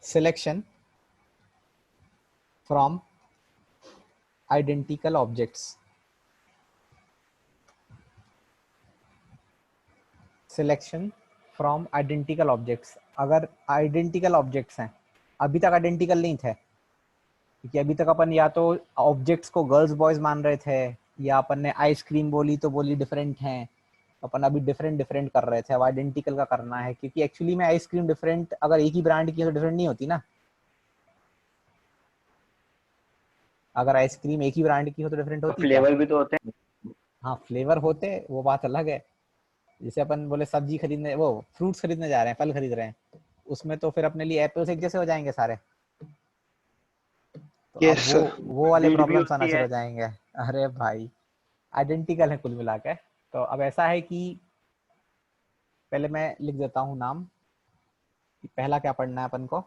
selection from identical objects. Selection from identical objects. अगर identical objects हैं, अभी तक identical नहीं थे क्योंकि अभी तक अपन या तो ऑब्जेक्ट्स को गर्ल्स बॉयज मान रहे थे, या अपन ने आइसक्रीम बोली तो बोली डिफरेंट हैं, अपन अभी डिफरेंट डिफरेंट कर रहे थे। अब आइडेंटिकल का करना है क्योंकि एक्चुअली में आइसक्रीम डिफरेंट अगर एक ही ब्रांड की तो डिफरेंट नहीं होती ना। अगर आइसक्रीम एक ही ब्रांड की हो तो डिफरेंट होती क्या? फ्लेवर भी तो होते हैं। हाँ फ्लेवर होते, वो बात अलग है। जैसे अपन बोले सब्जी खरीदने, वो फ्रूट्स खरीदने जा रहे हैं, फल खरीद रहे हैं, उसमें तो फिर अपने लिए एप्पल्स एक जैसे हो जाएंगे सारे। तो अब यस सर। वो वाले ब्रीड भी प्रॉब्लम्स आना होती शुरू है। हो जाएंगे। अरे भाई आइडेंटिकल है कुल मिला के। तो अब ऐसा है कि पहले मैं लिख देता हूँ नाम कि पहला क्या पढ़ना है अपन को।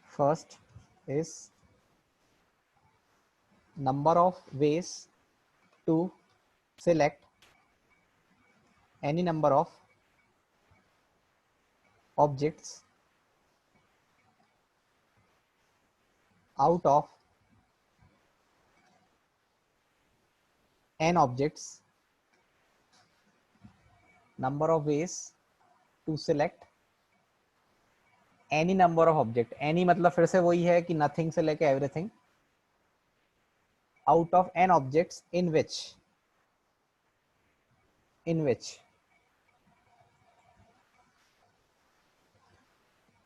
First is number of ways to select any number of objects out of n objects. Number of ways to select any number of object. any मतलब फिर से वही है कि nothing से लेके everything out of n objects in which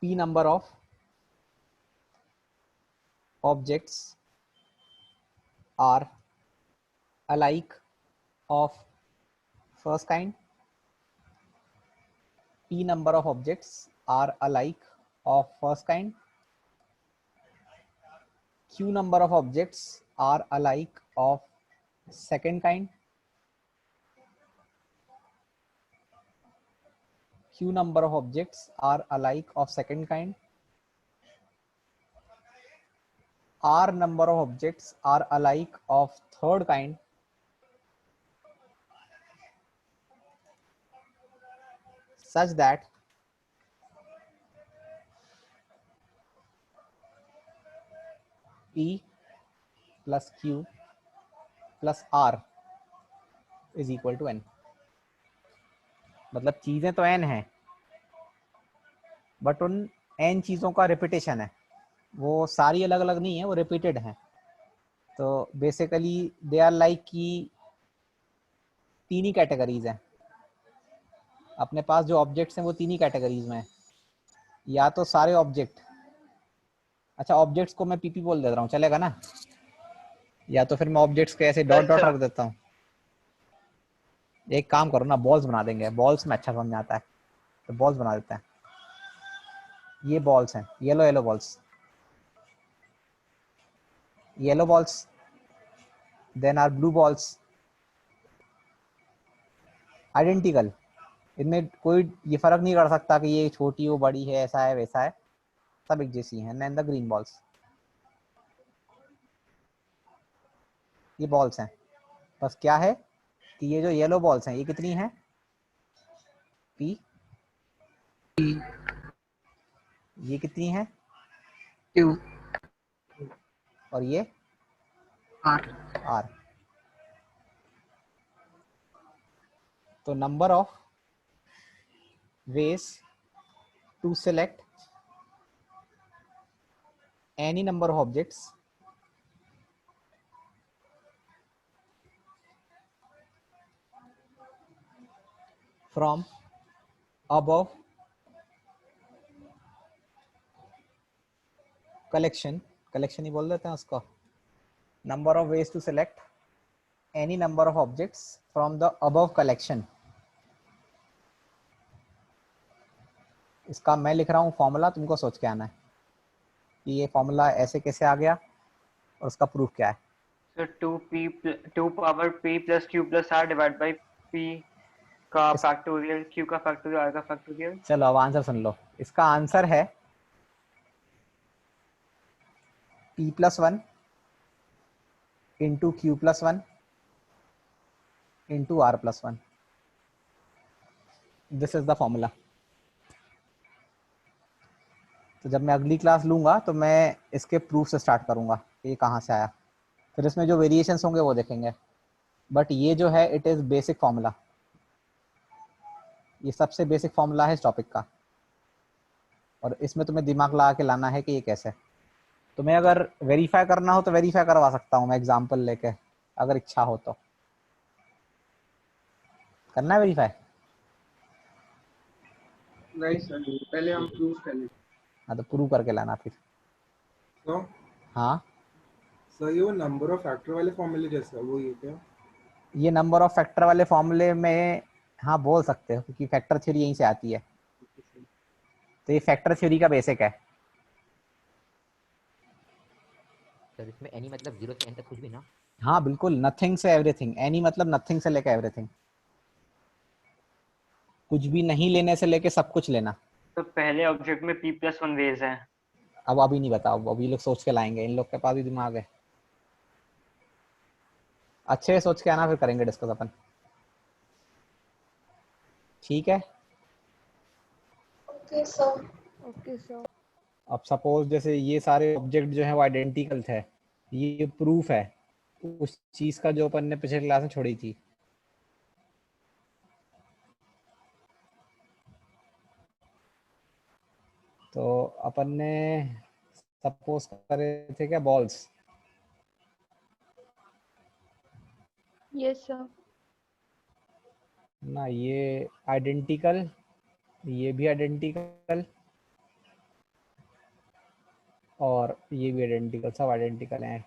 p number of objects are alike of first kind. p number of objects are alike of first kind. q number of objects are alike of second kind. q number of objects are alike of second kind. r number of objects are alike of third kind. Such that p plus q plus r is equal to n. मतलब चीजें तो n है but उन n चीजों का repetition है, वो सारी अलग अलग नहीं है, वो रिपीटेड है। तो बेसिकली दे आर लाइक की तीन ही कैटेगरीज हैं अपने पास। जो ऑब्जेक्ट्स हैं वो तीन ही कैटेगरीज में है। या तो सारे ऑब्जेक्ट, अच्छा ऑब्जेक्ट्स को मैं पीपी बोल दे रहा हूँ चलेगा ना, या तो फिर मैं ऑब्जेक्ट्स के ऐसे डॉट डॉट रख देता हूँ। एक काम करो ना, बॉल्स बना देंगे, बॉल्स में अच्छा समझ आता है तो बॉल्स बना देते हैं। ये बॉल्स हैं, yellow yellow balls, yellow balls, then are blue balls, identical. इनमें कोई ये फर्क नहीं कर सकता कि ये छोटी हो बड़ी है, ऐसा है वैसा है, सब एक जैसी हैं। एंड द ग्रीन बॉल्स, ये बॉल्स हैं। बस क्या है कि ये जो येलो बॉल्स हैं ये कितनी हैं, पी, ये कितनी है क्यू, और ये आर। आर। तो number of ways to select any number of objects from above collection ही बोल देते हैं उसको। number of ways to select any number of objects from the above collection। इसका मैं लिख रहा हूँ फॉर्मूला, तुमको सोच के आना है कि ये फॉर्मूला ऐसे कैसे आ गया और उसका प्रूफ क्या है। So 2 power p plus q plus r divided by p का फैक्टोरियल, q का फैक्टोरियल, r का फैक्टोरियल। चलो अब आंसर सुन लो। इसका आंसर है p plus 1 into q plus 1 into r plus 1. This is the formula. तो जब मैं अगली क्लास लूंगा तो मैं इसके प्रूफ से स्टार्ट करूंगा ये कहाँ से आया, फिर इसमें जो वेरिएशंस होंगे वो देखेंगे. बट ये जो है इट इज़ बेसिक फॉर्मूला, ये सबसे बेसिक फॉर्मूला है इस टॉपिक का, और इसमें तुम्हें दिमाग लगा के लाना है कि ये कैसे. तुम्हें अगर वेरीफाई करना हो तो वेरीफाई करवा सकता हूँ मैं एग्जाम्पल लेके, अगर इच्छा हो तो. करना है वेरीफाई? नहीं सर, पहले हम प्रूव कर लें. हाँ तो प्रूव करके लाना फिर. तो हाँ सर ये वो नंबर ऑफ फैक्टर वाले फॉर्मूले जैसा वो ये क्या? ये नंबर ऑफ फैक्टर वाले फॉर्मूले में हाँ बोल सकते हो, क्योंकि फैक्टर थ्योरी यहीं से आती है. तो ये फैक्टर थ्योरी का बेसिक है. सर इसमें एनी मतलब 0 से n तक कुछ भी ना? हाँ बिल्कुल, नथिंग से एवरीथिंग. एनी मतलब नथिंग से लेके एवरीथिंग, कुछ भी नहीं लेने से लेके सब कुछ लेना. तो पहले ऑब्जेक्ट में p+1 वेज है. अब अभी नहीं बताओ, अभी लोग सोच के लाएंगे, इन लोग के पास भी दिमाग है. अच्छे से सोच के आना, फिर करेंगे डिस्कस अपन. ठीक है. Okay sir. अब सपोज जैसे ये सारे ऑब्जेक्ट जो है वो आइडेंटिकल थे, ये प्रूफ है उस चीज का जो अपन ने पिछले क्लास में छोड़ी थी. तो अपन ने सपोज करे थे क्या बॉल्स. Yes sir. ना ये आइडेंटिकल, ये भी आइडेंटिकल, और ये भी आइडेंटिकल, सब आइडेंटिकल हैं.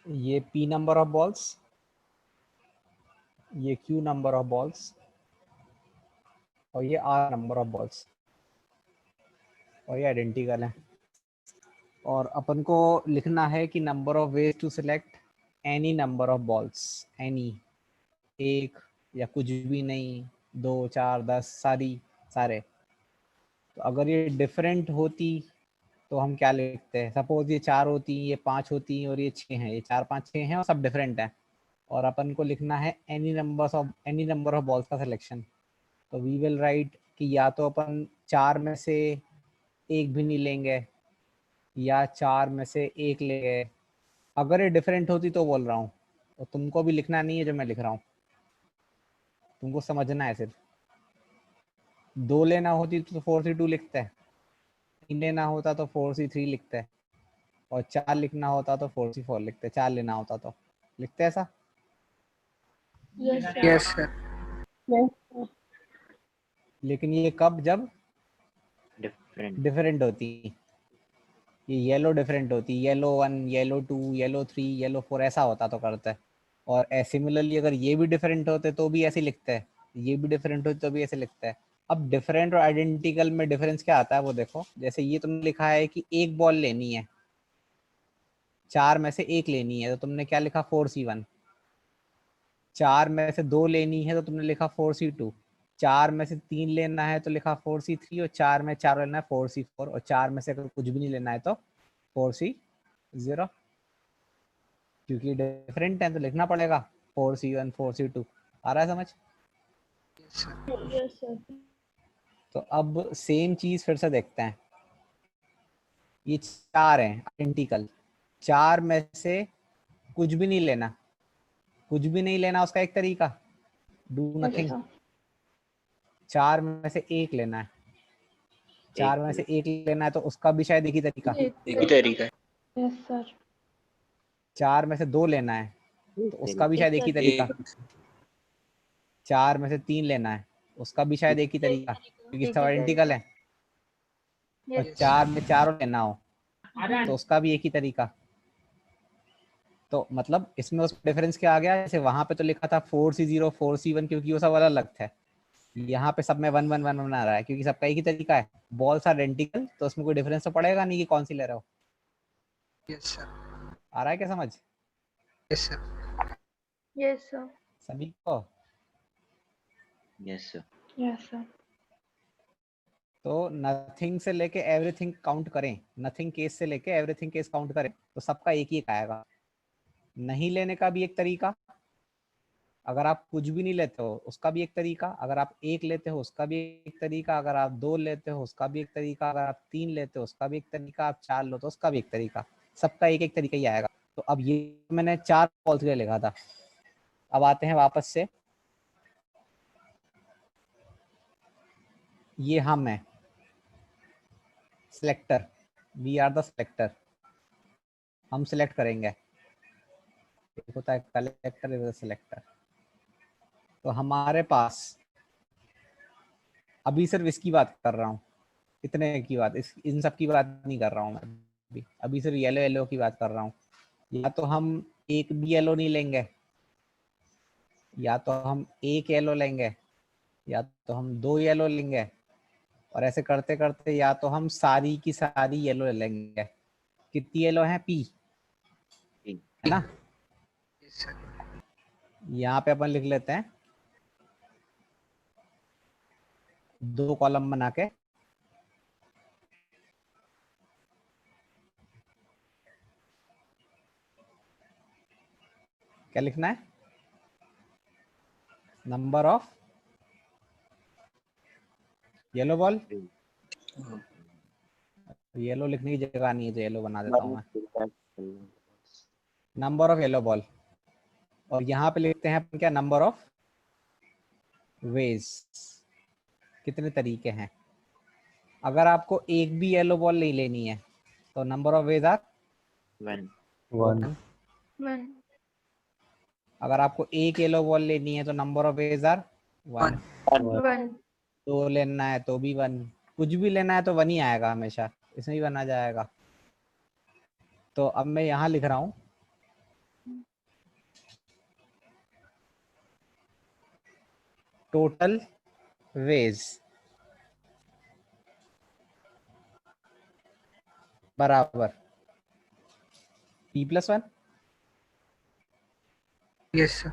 ये p नंबर ऑफ बॉल्स, ये q नंबर ऑफ बॉल्स, और ये r नंबर ऑफ बॉल्स, और ये आइडेंटिकल है. और अपन को लिखना है कि number of ways to select any number of balls. Any, एक या कुछ भी नहीं, 2 4 10 सारे. तो अगर ये डिफरेंट होती तो हम क्या लिखते हैं. सपोज ये 4 होती, ये 5 होती और ये 6 हैं, ये 4 5 6 हैं और सब डिफरेंट है, और अपन को लिखना है एनी नंबर ऑफ बॉल्स का सिलेक्शन. तो वी विल राइट कि या तो अपन 4 में से एक भी नहीं लेंगे, या 4 में से एक लेंगे. अगर ये डिफरेंट होती तो बोल रहा हूँ, तो तुमको भी लिखना नहीं है जो मैं लिख रहा हूँ, तुमको समझना है सिर्फ. 2 लेना होती तो 4c2 लिखते हैं, 3 लेना होता तो 4c3 लिखते हैं, और 4 लिखना होता तो 4c4 लिखते. 4 लेना होता तो लिखते ऐसा. Yes sir. लेकिन ये कब, जब डिफरेंट. डिफरेंट होती. ये येलो डिफरेंट होती, येलो 1 येलो 2 येलो 3 येलो 4 ऐसा होता तो करते हैं. और सिमिलरली अगर ये भी डिफरेंट होते तो भी ऐसे लिखते हैं, ये भी डिफरेंट होते तो भी ऐसे लिखते हैं. अब डिफरेंट और आइडेंटिकल में डिफरेंस क्या आता है वो देखो. जैसे ये तुमने लिखा है कि एक बॉल लेनी है, 4 में से एक लेनी है, तो तुमने क्या लिखा 4c1. 4 में से 2 लेनी है तो तुमने लिखा 4c2. 4 में से 3 लेना है तो लिखा 4c3, और 4 में 4 लेना है 4c4, और 4 में से अगर कुछ भी नहीं लेना है तो 4c0. क्योंकि डिफरेंट है तो लिखना पड़ेगा 4c1 4c2. आ रहा है समझ? Yes sir. तो अब सेम चीज फिर से देखते हैं. ये 4 हैं आइडेंटिकल, 4 में से कुछ भी नहीं लेना. कुछ भी नहीं लेना उसका एक तरीका, डू नथिंग. 4 में से एक लेना है, 4 में से एक लेना है तो उसका भी शायद एक ही तरीका. एक ही तरीका है. Yes sir. 4 में से 2 लेना है तो उसका भी शायद एक ही तरीका. 4 में से 3 लेना है उसका भी शायद एक ही तरीका, क्योंकि सब आइडेंटिकल है. और 4 में 4 लेना हो तो उसका भी एक ही तरीका. तो मतलब इसमें उस डिफरेंस क्या आ गया, जैसे वहां पे तो लिखा था 4c0 4c1 क्योंकि वो सब अलग अलग थे. यहाँ पे सब में 1 1 1 1 आ रहा है क्योंकि सबका एक ही तरीका है. बॉल्स आर आइडेंटिकल तो उसमें कोई डिफरेंस तो पड़ेगा नहीं कि कौन सी ले रहे हो. Yes sir. आ रहा है क्या समझ यस सर. Yes sir. सभी को? Yes sir. Yes sir. तो नथिंग से लेके एवरीथिंग काउंट करें, नथिंग केस से लेके एवरीथिंग केस काउंट करें तो सबका एक ही आएगा। नहीं लेने का भी एक तरीका, अगर आप कुछ भी नहीं लेते हो उसका भी एक तरीका, अगर आप एक लेते हो उसका भी एक तरीका, अगर आप दो लेते हो उसका भी एक तरीका, अगर आप तीन लेते हो उसका भी एक तरीका, आप चार लो तो उसका भी एक तरीका, सबका एक एक तरीका ही आएगा। तो अब ये मैंने 4 फॉल्स के लिए लिखा था। अब आते हैं वापस से, ये हम है selector, we are the selector, हम सिलेक्ट करेंगे, एक होता है कलेक्टर, इज सिलेक्टर। तो हमारे पास अभी सिर्फ इसकी बात कर रहा हूँ, इतने की बात, इन सब की बात नहीं कर रहा हूँ मैं अभी सिर्फ येलो येलो की बात कर रहा हूँ। या तो हम एक भी येलो नहीं लेंगे, या तो हम एक येलो लेंगे, या तो हम 2 येलो लेंगे, और ऐसे करते करते या तो हम सारी की सारी येलो ले लेंगे। कितनी येलो है? पी है ना। Yes, sir. यहाँ पे अपन लिख लेते हैं 2 कॉलम बना के, क्या लिखना है? Number of yellow ball, yellow लिखने की जगह नहीं है तो येलो बना देता हूँ मैं, नंबर ऑफ येलो बॉल। और यहाँ पे लिखते हैं अपन क्या, नंबर ऑफ वेज, कितने तरीके हैं। अगर आपको एक भी येलो बॉल नहीं लेनी है तो नंबर ऑफ वेज आर 1। 1. अगर आपको एक येलो बॉल लेनी है तो नंबर ऑफ वेज आर 1। 1. 2 लेना है तो भी 1, कुछ भी लेना है तो 1 ही आएगा हमेशा, इसमें भी 1 आ जाएगा। तो अब मैं यहाँ लिख रहा हूँ टोटल वेज बराबर p+1। Yes, sir.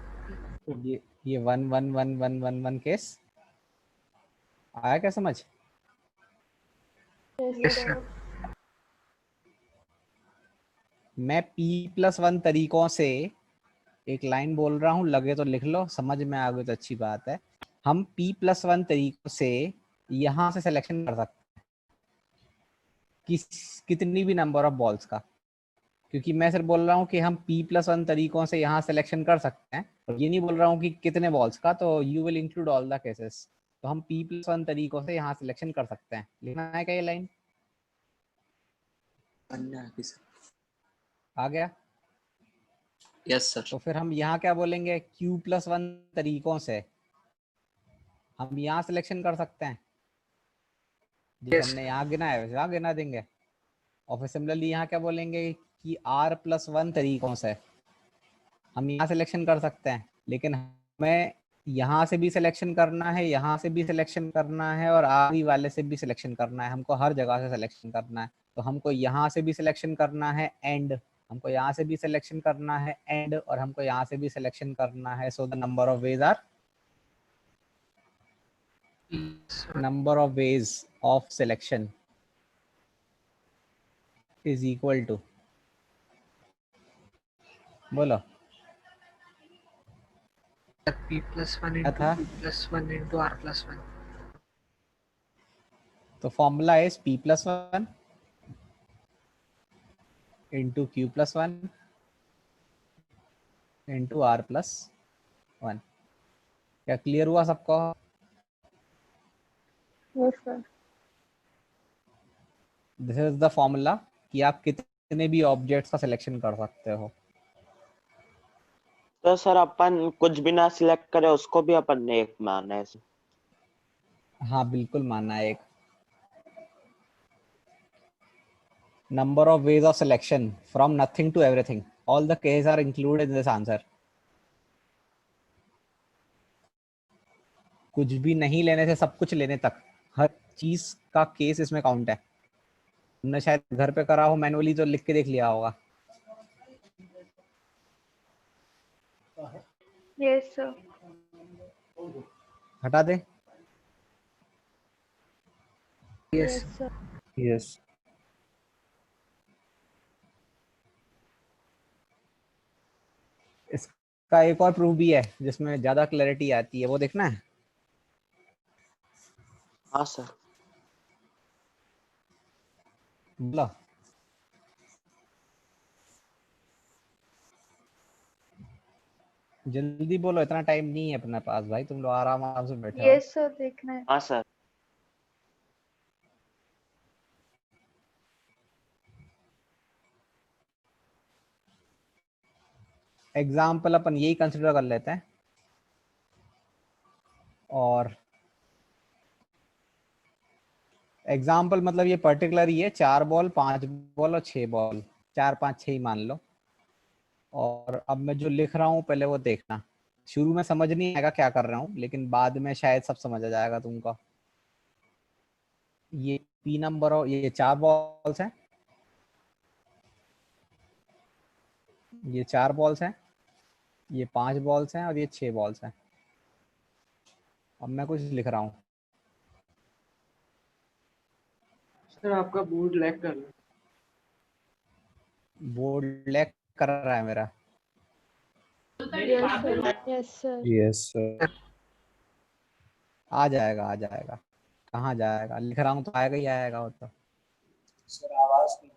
ये 1 1 1 1 1 1 केस आया क्या समझ? Yes, Yes, sir. sir. मैं p+1 तरीकों से एक लाइन बोल रहा हूँ, लगे तो लिख लो, समझ में आ गई तो अच्छी बात है। हम p+1 तरीकों से यहाँ से सिलेक्शन कर सकते हैं कितनी भी नंबर ऑफ बॉल्स का, क्योंकि मैं सिर्फ बोल रहा हूँ कि हम p+1 तरीकों से यहाँ सिलेक्शन कर सकते हैं, और ये नहीं बोल रहा हूँ कि कितने बॉल्स का, तो you will include all the cases. तो हम p+1 तरीकों से यहाँ सिलेक्शन कर सकते हैं। लिखना है क्या ये लाइन? आ गया? Yes, sir. तो फिर हम यहाँ क्या बोलेंगे, q+1 तरीकों से हम यहाँ सिलेक्शन कर सकते हैं, जैसे Yes, हमने sir. यहाँ गिना है वैसे यहाँ गिना देंगे। और फिर सिमिलरली यहाँ क्या बोलेंगे कि r+1 तरीकों से हम यहाँ सिलेक्शन कर सकते हैं, लेकिन हमें यहाँ से भी सिलेक्शन करना है, यहाँ से भी सिलेक्शन करना है, और आखिरी वाले से भी सिलेक्शन करना है, हमको हर जगह से सिलेक्शन करना है। तो हमको यहाँ से भी सिलेक्शन करना है एंड, हमको यहाँ से भी सिलेक्शन करना है एंड, और हमको यहाँ से भी सिलेक्शन करना है। So the number of ways are, number of ways of selection is equal to, बोलो P+1 क्या into था? P+1 into R+1. तो formula is p+1 into q+1 into r+1। क्या क्लियर हुआ सबको? Yes, sir. This is the formula कि आप कितने भी ऑब्जेक्ट्स का सिलेक्शन कर सकते हो। तो सर अपन कुछ भी ना सिलेक्ट करे उसको भी अपन ने एक माना है। हाँ बिल्कुल मानना है। एक number of ways of selection from nothing to everything, all the cases are included in this answer. कुछ भी नहीं लेने से सब कुछ लेने तक, हर चीज का केस इसमें काउंट है। तुमने शायद घर पे करा हो मैनुअली तो लिख के देख लिया होगा। Yes, sir. हटा दे। Yes. Yes, sir. Yes. इसका एक और प्रूफ भी है जिसमें ज्यादा क्लैरिटी आती है, वो देखना है। हाँ सर। बोलो। जल्दी बोलो, इतना टाइम नहीं है अपने पास भाई, तुम लोग आराम आराम से बैठे हो। Yes, sir. देखना है। हाँ सर। एग्जाम्पल अपन यही कंसिडर कर लेते हैं, और एग्जाम्पल मतलब ये पर्टिकुलर ही है, 4 बॉल 5 बॉल और 6 बॉल, 4 5 6 ही मान लो। और अब मैं जो लिख रहा हूँ पहले वो देखना, शुरू में समझ नहीं आएगा क्या कर रहा हूँ, लेकिन बाद में शायद सब समझ आ जाएगा तुमको। ये P नंबर और ये 4 बॉल्स हैं, ये 4 बॉल्स हैं, ये 5 बॉल्स हैं और ये 6 बॉल्स हैं। अब मैं कुछ लिख रहा हूँ। सर आपका बोर्ड लैग कर रहा है। बोर्ड लैग कर रहा है मेरा। Yes, sir. Yes, sir. Yes, sir. आ जाएगा आ जाएगा, कहाँ जाएगा, लिख रहा हूँ तो आएगा ही आएगा वो तो। सर आवाज नहीं।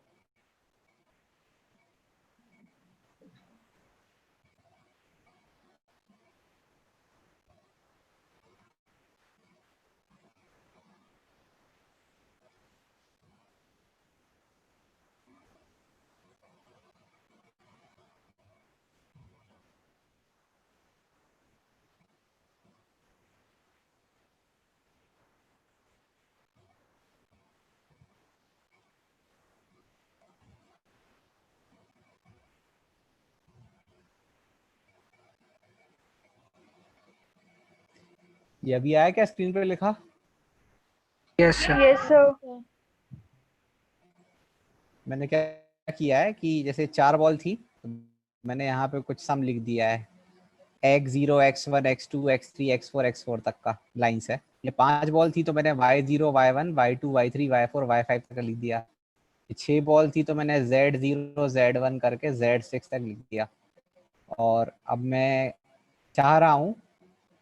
ये अभी आया क्या स्क्रीन पे लिखा? Yes, sir. Yes, sir. मैंने क्या किया है कि जैसे 4 बॉल थी तो मैंने यहाँ पे कुछ सम लिख दिया है, x0 x1 x2 x3 x4 x4 तक का लाइंस है। ये 5 बॉल थी तो मैंने y0 y1 y2 y3 y4 y5 तक लिख दिया। ये 6 बॉल थी तो मैंने z0 z1 करके z6 तक लिख दिया। और अब मैं चाह रहा हूँ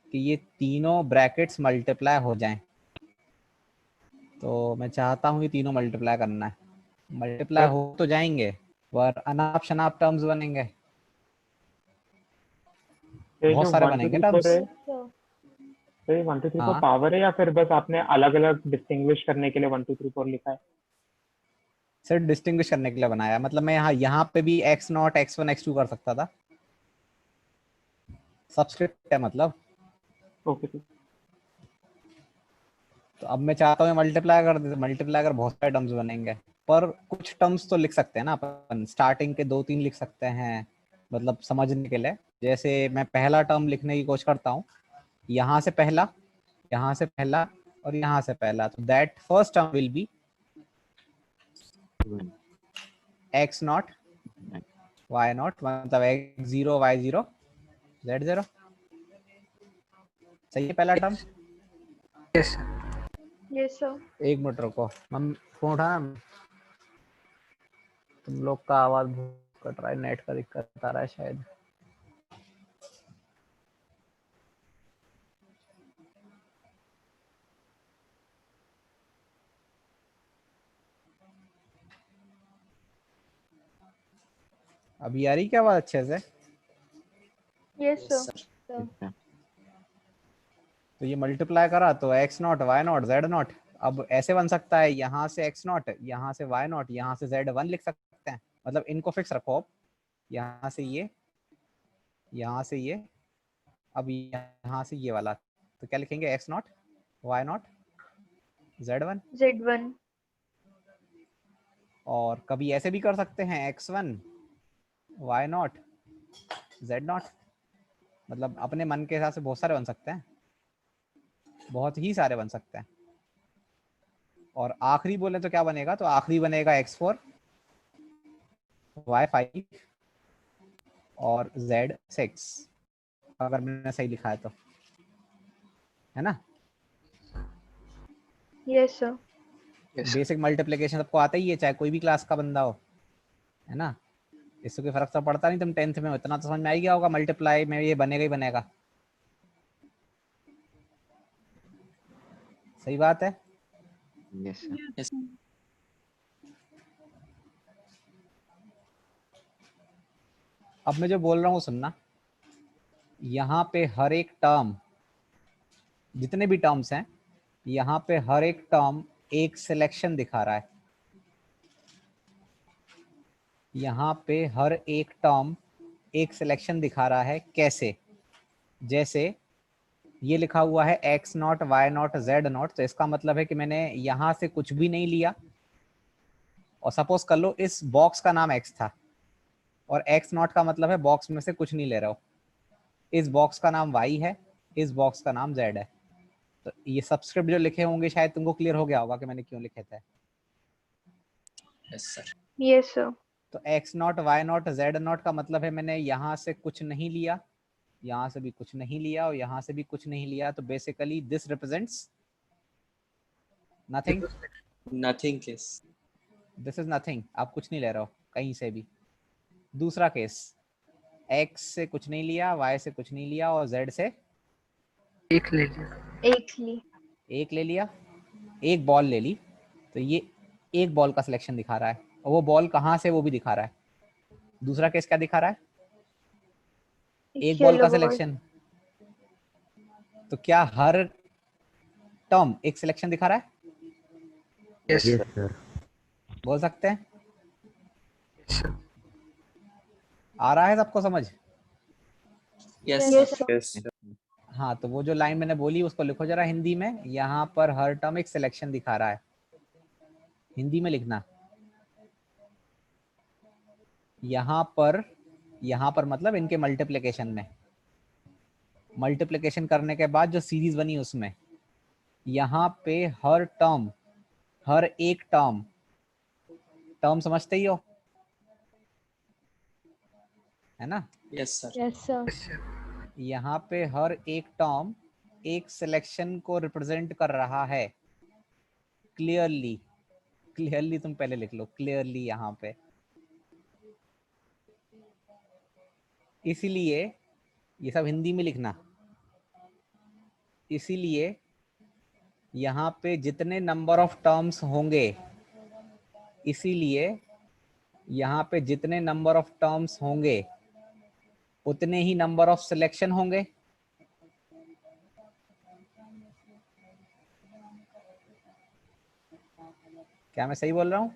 कि ये तीनों ब्रैकेट्स मल्टीप्लाई हो जाएं, तो मैं चाहता हूँ ये तीनों मल्टीप्लाई करना है। मल्टीप्लाई हो तो जाएंगे पर अनाप शनाप टर्म्स बनेंगे, ये बहुत जो सारे 1 2 बनेंगे 3 4 है, Yes, sir. तो ये 1 2 3 4 हाँ पावर है या फिर बस आपने अलग अलग डिस्टिंग्विश करने के लिए 1 2 3 4 लिखा है? सिर्फ डिस्टिंग्विश करने के लिए बनाया, मतलब मैं यहाँ पे भी x0 x1 x2 कर सकता था, सब्सक्रिप्ट है मतलब। ओके ठीक। तो अब मैं चाहता हूँ मल्टीप्लाई कर दे, मल्टीप्लाई कर बहुत सारे टर्म्स बनेंगे, पर कुछ टर्म्स तो लिख सकते हैं ना अपन, स्टार्टिंग के 2-3 लिख सकते हैं मतलब समझने के लिए। जैसे मैं पहला टर्म लिखने की कोशिश करता हूँ, यहाँ से पहला, यहाँ से पहला और यहाँ से पहला, तो that first term will be x0 y0, मतलब x0 y0 z0। सही है पहला term? Yes, sir. Yes, sir. एक मिनट रुको, हम फोन उठाना, तुम लोग का आवाज बहुत कट रहा है, नेट का दिक्कत आ रहा है शायद। अभी आ रही क्या आवाज अच्छे से? Yes, sir. Sir. तो ये मल्टीप्लाई करा तो x0 y0 z0, अब ऐसे बन सकता है, यहाँ से x0 यहाँ से y0 यहाँ से z1 लिख सकते हैं, मतलब इनको फिक्स रखो। अब यहाँ से ये, यहाँ से ये, अब यहाँ से ये वाला, तो क्या लिखेंगे x0 y0 z1। Z1. और कभी ऐसे भी कर सकते हैं x1 y0 z0, मतलब अपने मन के हिसाब से बहुत सारे बन सकते हैं, बहुत ही सारे बन सकते हैं। और आखिरी बोले तो क्या बनेगा, तो आखिरी बनेगा x4 y5 और z6, अगर मैंने सही लिखा है तो, है ना? Yes, sir. Yes, sir. Basic multiplication सबको आता ही है, चाहे कोई भी क्लास का बंदा हो, है ना। इससे कोई फर्क तो पड़ता नहीं, तुम 10th में हो, इतना तो समझ में आ ही गया होगा, मल्टीप्लाई में ये बनेगा ही बनेगा। सही बात है। Yes sir. अब मैं जो बोल रहा हूँ सुनना, यहाँ पे हर एक टर्म, जितने भी टर्म्स हैं, यहाँ पे हर एक टर्म एक सिलेक्शन दिखा रहा है। यहाँ पे हर एक टर्म एक सिलेक्शन दिखा रहा है। कैसे? जैसे ये लिखा हुआ है x not y not z not, तो इसका मतलब है कि मैंने यहाँ से कुछ भी नहीं लिया, और सपोज कर लो इस बॉक्स का नाम x था, और x नॉट का मतलब है बॉक्स में से कुछ नहीं ले रहा हो। इस बॉक्स का नाम y है, इस बॉक्स का नाम z है। तो ये सबस्क्रिप्ट जो लिखे होंगे शायद तुमको क्लियर हो गया होगा कि मैंने क्यों लिखे थे। Yes sir. Yes, sir. तो x not y not z not का मतलब है मैंने यहाँ से कुछ नहीं लिया, यहाँ से भी कुछ नहीं लिया, और यहाँ से भी कुछ नहीं लिया। तो basically this represents nothing. Nothing case. This is nothing, आप कुछ नहीं ले रहे हो कहीं से भी। दूसरा केस, x से कुछ नहीं लिया, y से कुछ नहीं लिया, और z से एक ले लिया। Eighthly. एक ले लिया, एक बॉल ले ली। तो ये एक बॉल का सिलेक्शन दिखा रहा है, और वो बॉल कहाँ से वो भी दिखा रहा है। दूसरा केस क्या दिखा रहा है? एक बॉल का Yellow ball. सिलेक्शन। तो क्या हर टर्म एक सिलेक्शन दिखा रहा है? Yes, yes sir. सर। बोल सकते हैं? Yes, sir. आ रहा है सबको समझ? Yes Yes, sir. sir. हाँ, तो वो जो लाइन मैंने बोली उसको लिखो जरा हिंदी में। यहाँ पर हर टर्म एक सिलेक्शन दिखा रहा है, हिंदी में लिखना। यहाँ पर मतलब इनके मल्टीप्लिकेशन में, मल्टीप्लिकेशन करने के बाद जो सीरीज बनी उसमें, यहाँ पे हर टर्म, हर एक टर्म, टर्म समझते ही हो, है ना। Yes sir. Yes, sir. Yes, sir. यहाँ पे हर एक टर्म एक सिलेक्शन को रिप्रेजेंट कर रहा है। क्लियरली, क्लियरली तुम पहले लिख लो, क्लियरली यहाँ पे। इसीलिए ये सब हिंदी में लिखना। इसीलिए यहाँ पे जितने नंबर ऑफ टर्म्स होंगे, इसीलिए यहाँ पे जितने नंबर ऑफ टर्म्स होंगे उतने ही नंबर ऑफ सिलेक्शन होंगे। क्या मैं सही बोल रहा हूँ?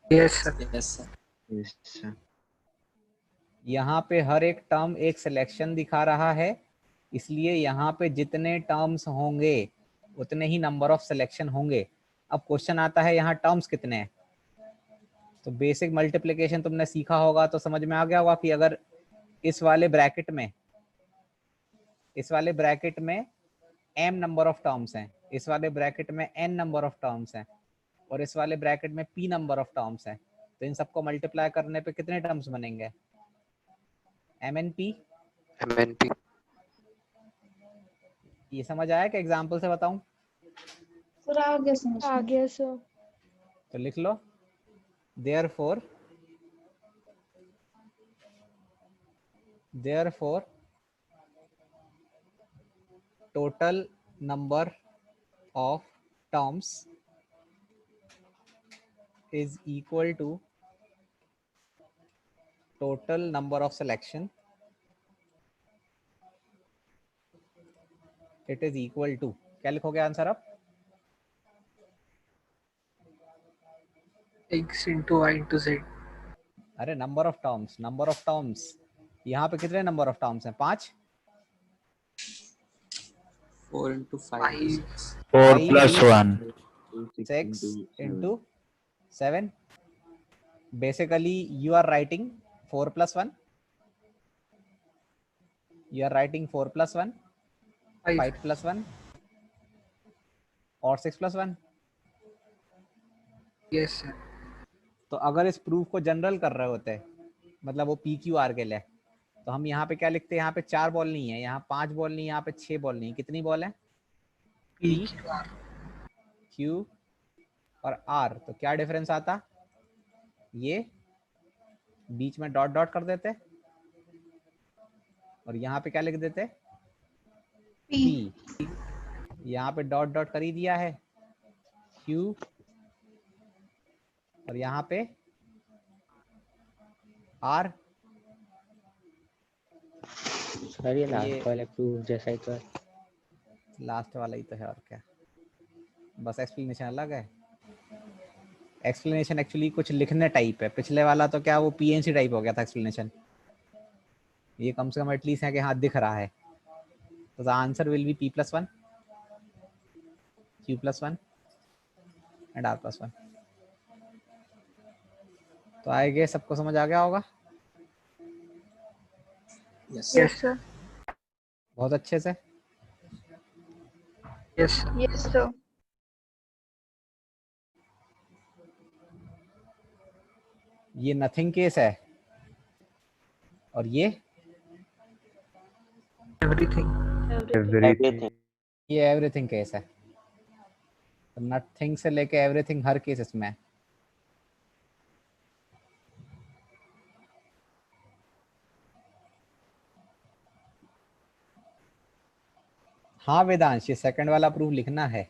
Yes, sir. Yes sir. Yes sir. यहाँ पे हर एक टर्म एक सिलेक्शन दिखा रहा है, इसलिए यहाँ पे जितने टर्म्स होंगे उतने ही नंबर ऑफ सिलेक्शन होंगे। अब क्वेश्चन आता है यहाँ टर्म्स कितने हैं। तो बेसिक मल्टीप्लिकेशन तुमने सीखा होगा तो समझ में आ गया होगा कि अगर इस वाले ब्रैकेट में m नंबर ऑफ टर्म्स हैं, इस वाले ब्रैकेट में n नंबर ऑफ टर्म्स हैं, और इस वाले ब्रैकेट में p नंबर ऑफ टर्म्स हैं, तो इन सबको मल्टीप्लाई करने पे कितने टर्म्स बनेंगे? MNP। ये समझ आया कि एग्जाम्पल से बताऊं? आ गया sir. तो लिख लो, therefore total number of terms is equal to total number of selection. It is equal to, क्या लिखोगे आंसर अब? X into Y into Z. अरे नंबर ऑफ टर्म्स, यहाँ पे कितने नंबर ऑफ टर्म्स हैं? 5। 4 into 5 5. 4 plus 1. 6 into 7. Basically you are writing 4 plus 1. You are writing 4 plus 1, 5 plus 1 और 6 plus 1. Yes, sir. तो अगर इस प्रूफ को जनरल कर रहे होते, मतलब वो PQR के लिए, तो हम यहाँ पे क्या लिखते हैं? यहाँ पे 4 बॉल नहीं है, यहाँ 5 बॉल नहीं, यहाँ पे 6 बॉल नहीं, कितनी बॉल है? PQR. Q और R, तो क्या डिफरेंस आता? ये बीच में डॉट डॉट कर देते और यहाँ पे क्या लिख देते? P। यहाँ पे डॉट डॉट कर ही दिया है Q और यहाँ पे R। सर ये तो लास्ट ये वाला प्रूफ जैसा ही तो है। लास्ट वाला ही तो है और क्या, बस एक्सप्लेनेशन अलग है। एक्सप्लेनेशन एक्चुअली कुछ लिखने टाइप है, पिछले वाला तो क्या वो पीएनसी टाइप हो गया था एक्सप्लेनेशन, ये कम से कम एटलीस्ट है कि हाँ दिख रहा है। तो the answer will B P+1 Q+1 and R+1। तो आई गेस सबको समझ आ गया होगा Yes. Yes, sir. बहुत अच्छे से। Yes. Yes, sir. ये नथिंग केस है और ये Everything. Everything. ये एवरीथिंग केस है। तो नथिंग से लेके एवरीथिंग हर केस इसमें है। हाँ वेदांश, ये सेकंड वाला प्रूफ लिखना है।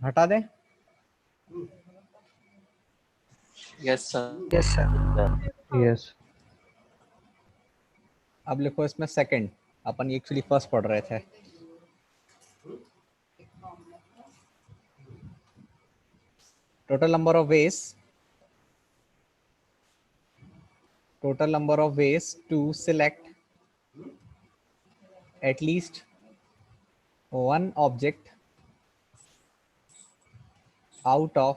हटा दें? Yes, sir. Yes, sir. Yes. अब लिखो इसमें सेकंड, अपन एक्चुअली फर्स्ट पढ़ रहे थे। Total number of ways to select at least one object out of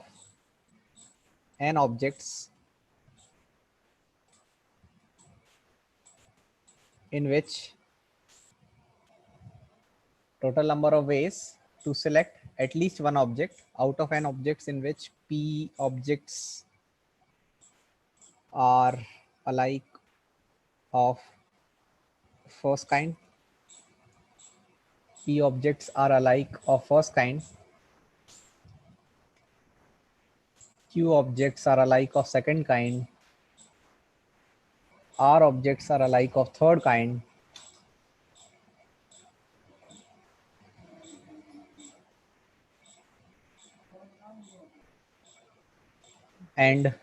n objects in which total number of ways to select at least one object out of n objects in which p objects are alike of first kind, p objects are alike of first kind, q objects are alike of second kind, r objects are alike of third kind, and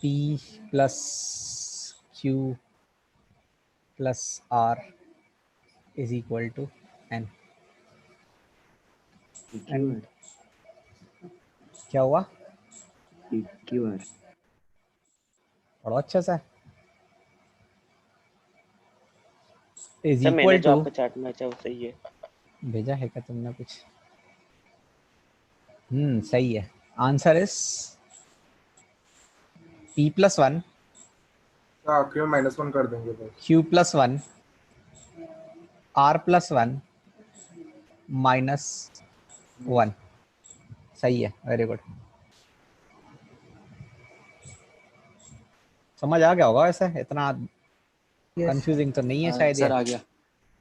P plus Q plus R is equal to N. And क्या हुआ? पढ़ो अच्छे से। is sir मैंने equal जो to, आपको chart में अच्छा वो सही है। भेजा है क्या तुमने कुछ? सही है। आंसर इज P+1 आखिर में -1 कर देंगे बस। Q+1 R+1 -1। सही है, वेरी गुड। समझ आ गया होगा वैसे, इतना कंफ्यूजिंग तो नहीं है शायद ये। सर आ गया।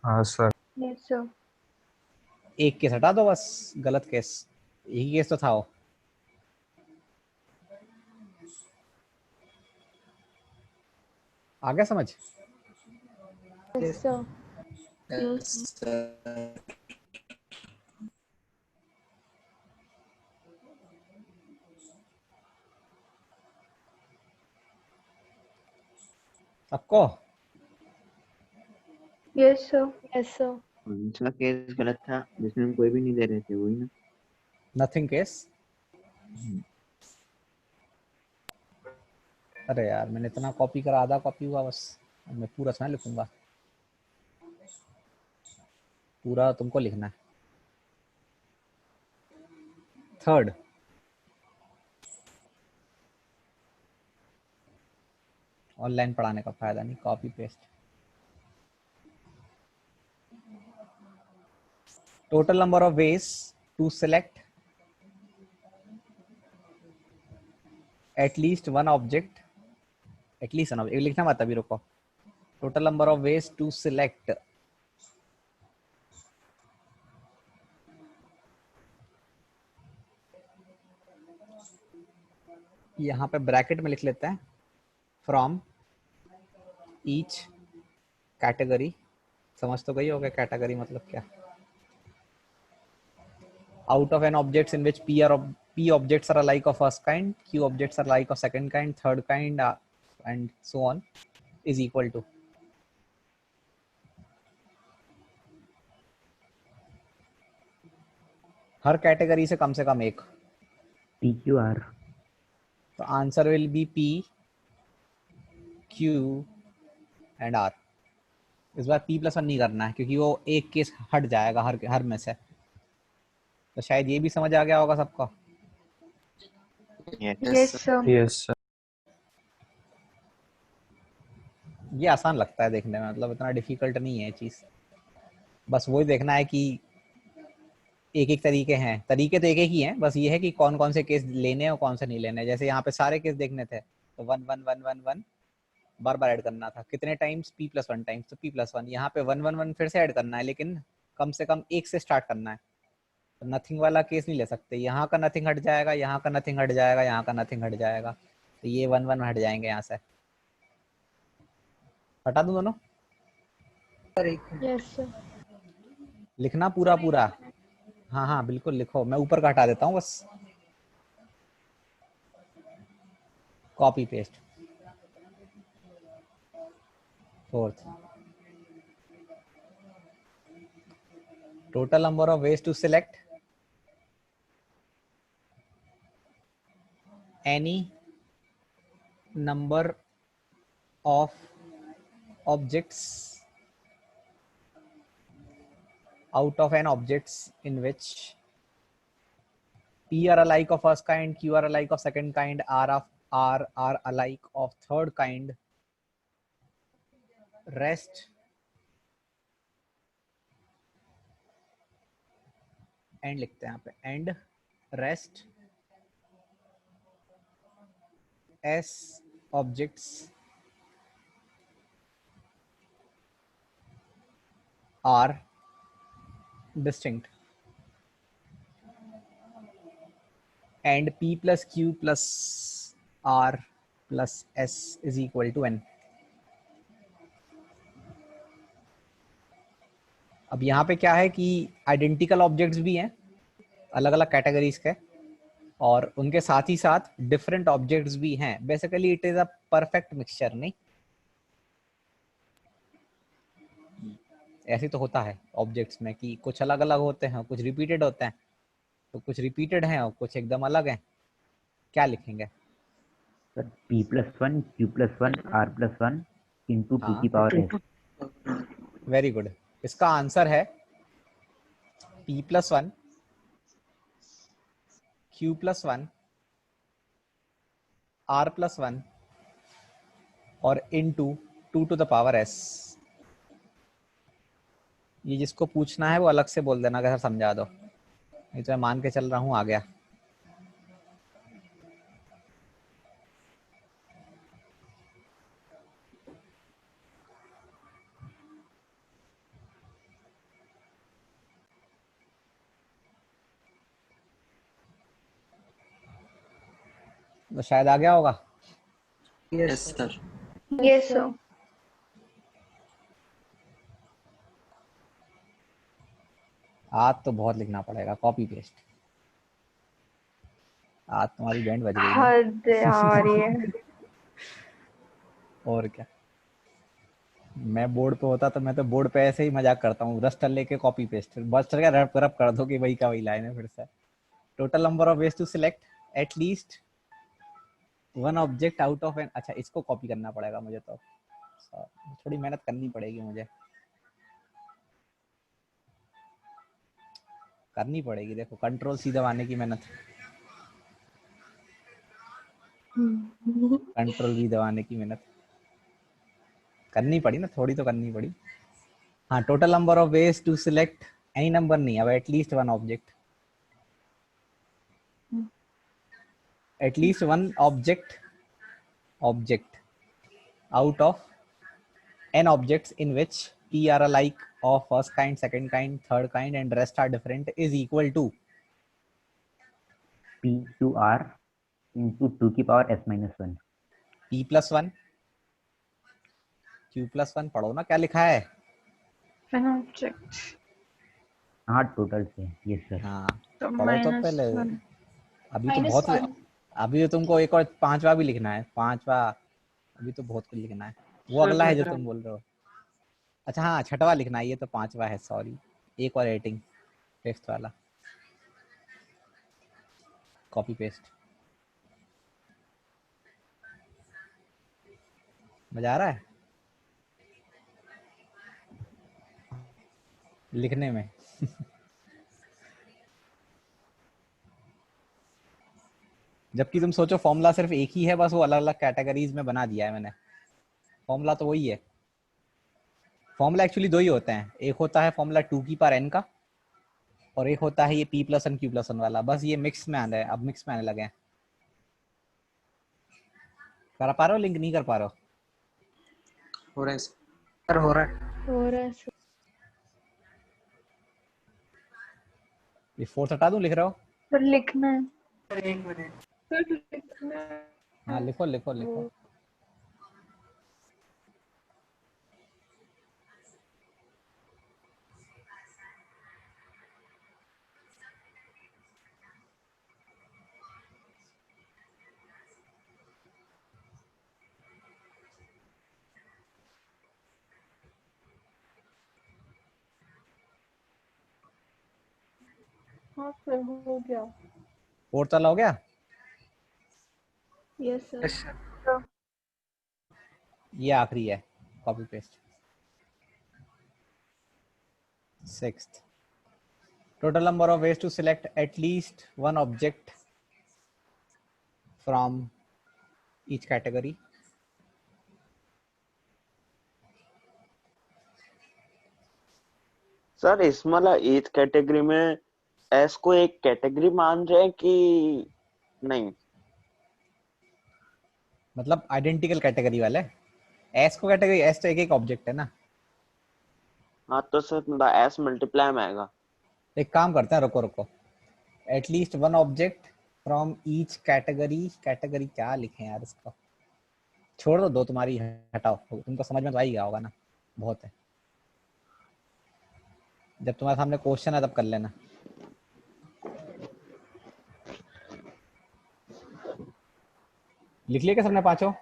हाँ सर। Yes, sir. एक केस हटा दो बस, गलत केस, एक ही केस तो था वो। आ गया समझ? Yes, sir. Yes, sir. सबको? Yes, sir. Yes, sir. कौन सा केस गलत था जिसमें हम कोई भी नहीं दे रहे थे, वही ना? Nothing case. अरे यार मैंने इतना कॉपी करा, आधा कॉपी हुआ बस, अब मैं पूरा सुना लिखूंगा, पूरा तुमको लिखना है। थर्ड, ऑनलाइन पढ़ाने का फायदा नहीं, copy paste. Total number of ways to select at least one object, at least one object लिखना मत अभी, रुको। Total number of ways to select यहाँ पे ब्रैकेट में लिख लेते हैं फ्रॉम ईच कैटेगरी। समझ तो गई होगा कैटेगरी मतलब क्या। Out of n objects in which p objects are alike of first kind, q objects are alike of second kind, third kind, and so on is equal to। हर category से कम एक। P Q R. तो answer will be p q and r। इस बार p+1 नहीं करना है क्योंकि वो एक केस हट जाएगा हर में से। तो शायद ये भी समझ आ गया होगा सबको। Yes, sir. Yes, sir. ये आसान लगता है देखने में, मतलब इतना डिफिकल्ट नहीं है चीज। बस वही देखना है कि एक एक तरीके हैं, तरीके तो एक एक ही हैं, बस ये है कि कौन कौन से केस लेने हैं और कौन से नहीं लेने हैं। जैसे यहाँ पे सारे केस देखने थे तो 1 1 1 1 1 बार बार ऐड करना था। कितने टाइम्स? p+1 टाइम्स, तो p+1। यहाँ पे 1 1 1 फिर से ऐड करना है, लेकिन कम से कम एक से स्टार्ट करना है। तो नथिंग वाला केस नहीं ले सकते। यहाँ का नथिंग हट जाएगा, यहाँ का नथिंग हट जाएगा, यहाँ का नथिंग हट जाएगा, तो ये 1 1 हट जाएंगे यहाँ से। हटा दूं दोनों? Yes, sir. लिखना पूरा पूरा। हाँ हाँ बिल्कुल लिखो, मैं ऊपर का हटा देता हूँ बस। Copy paste. Fourth, total number of ways to select any number of objects out of n objects in which p are alike of first kind, q are alike of second kind, r are alike of third kind, rest and लिखते हैं यहाँ पे, and rest s objects are distinct and p plus q plus r plus s is equal to n। अब यहाँ पे क्या है कि आइडेंटिकल ऑब्जेक्ट्स भी हैं अलग अलग कैटेगरीज के, और उनके साथ ही साथ डिफरेंट ऑब्जेक्ट्स भी हैं। Basically it is a perfect mixture. नहीं, ऐसे तो होता है ऑब्जेक्ट्स में कि कुछ अलग अलग होते हैं, कुछ रिपीटेड होते हैं, तो कुछ रिपीटेड हैं और कुछ एकदम अलग हैं। क्या लिखेंगे? Sir p+1 q+1 r+1 into 2 की पावर s। Very good. इसका आंसर है p+1 q+1 r+1 और into 2 to the power s। ये जिसको पूछना है वो अलग से बोल देना अगर समझा दो, नहीं तो मैं मान के चल रहा हूँ आ गया। तो शायद आ गया होगा। Yes, sir. Yes, sir. आज तो बहुत लिखना पड़ेगा, कॉपी पेस्ट। आज तुम्हारी बैंड बज गई है। हद यार ये। और क्या, मैं बोर्ड पे होता तो मैं तो बोर्ड पे ऐसे ही मजाक करता हूँ, रस्टर लेके कॉपी पेस्ट, बस का रब रब कर दो कि वही का वही लाइन है फिर से। Total number of ways to select at least one object out of n. अच्छा, इसको कॉपी करना पड़ेगा मुझे, तो थोड़ी मेहनत करनी पड़ेगी मुझे, करनी पड़ेगी। देखो कंट्रोल सी दबाने की मेहनत, कंट्रोल भी दबाने की मेहनत। करनी पड़ी ना, थोड़ी तो करनी पड़ी। हाँ, total number of ways to select any number नहीं, अब at least one object, at least one object out of n objects in which p are alike of first kind, second kind, third kind and rest are different is equal to PQR into 2 की power s minus 1। p plus 1 q plus 1। पढ़ो ना क्या लिखा है। An object. हाँ total से, yes sir. हाँ So पढ़ो तो minus पहले। 1. अभी तो Minus बहुत, 1. अभी तो तुमको एक और पांचवा भी लिखना है, पांचवा, अभी तो बहुत कुछ लिखना है। वो अगला है जो तुम बोल रहे हो। अच्छा हाँ, छठवा लिखना है, ये तो पांचवा है, सॉरी। एक और रेटिंग, फिफ्थ वाला, कॉपी पेस्ट। मजा आ रहा है लिखने में? जबकि तुम सोचो फॉर्मूला सिर्फ एक ही है, बस वो अलग अलग कैटेगरीज में बना दिया है मैंने। फॉर्मूला तो वही है। फॉर्मूला एक्चुअली दो ही होते हैं, एक होता है फॉर्मूला 2 की पावर n का, और एक होता है ये p plus one q plus one वाला। बस ये मिक्स में आ रहा है, अब मिक्स में आने लगे हैं। कर पा रहे हो लिंक, नहीं कर पा रहे हो? हो रहा है सर, हो रहा है। हो रहा है सर। ये फोर्थ हटा दूं, लिख रहे हो? पर लिखना है। सर एक मिनट। सर लिखना है। हाँ लिखो लिखो लिखो। हाँ सर हो गया। फोर्थ वाला हो गया? Yes sir. Yes sir. ये आखिरी है, copy paste. Sixth, total number of ways to select at least one object from each category। Sir इसमें वाला एथ कैटेगरी में एस को एक कैटेगरी मान रहे हैं कि नहीं? मतलब आइडेंटिकल कैटेगरी वाले एस को कैटेगरी, एस तो एक एक ऑब्जेक्ट है ना। हाँ तो सर एस मल्टीप्लाई में आएगा। एक काम करते हैं, रुको रुको, at least one object from each category. Category क्या लिखें यार इसको, छोड़ दो तुम्हारी, हटाओ, तुमको समझ में तो आ ही गया होगा ना, बहुत है। जब तुम्हारे सामने क्वेश्चन है तब कर लेना। लिख लिया क्या सबने पांचों?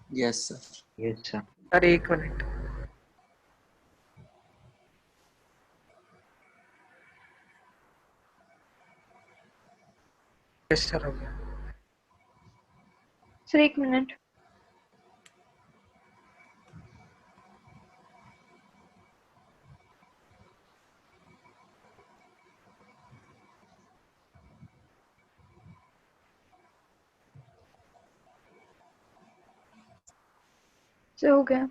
Yes sir. Yes sir. Sir एक मिनट। यस सर हो गया। सर एक मिनट। सर हो गया।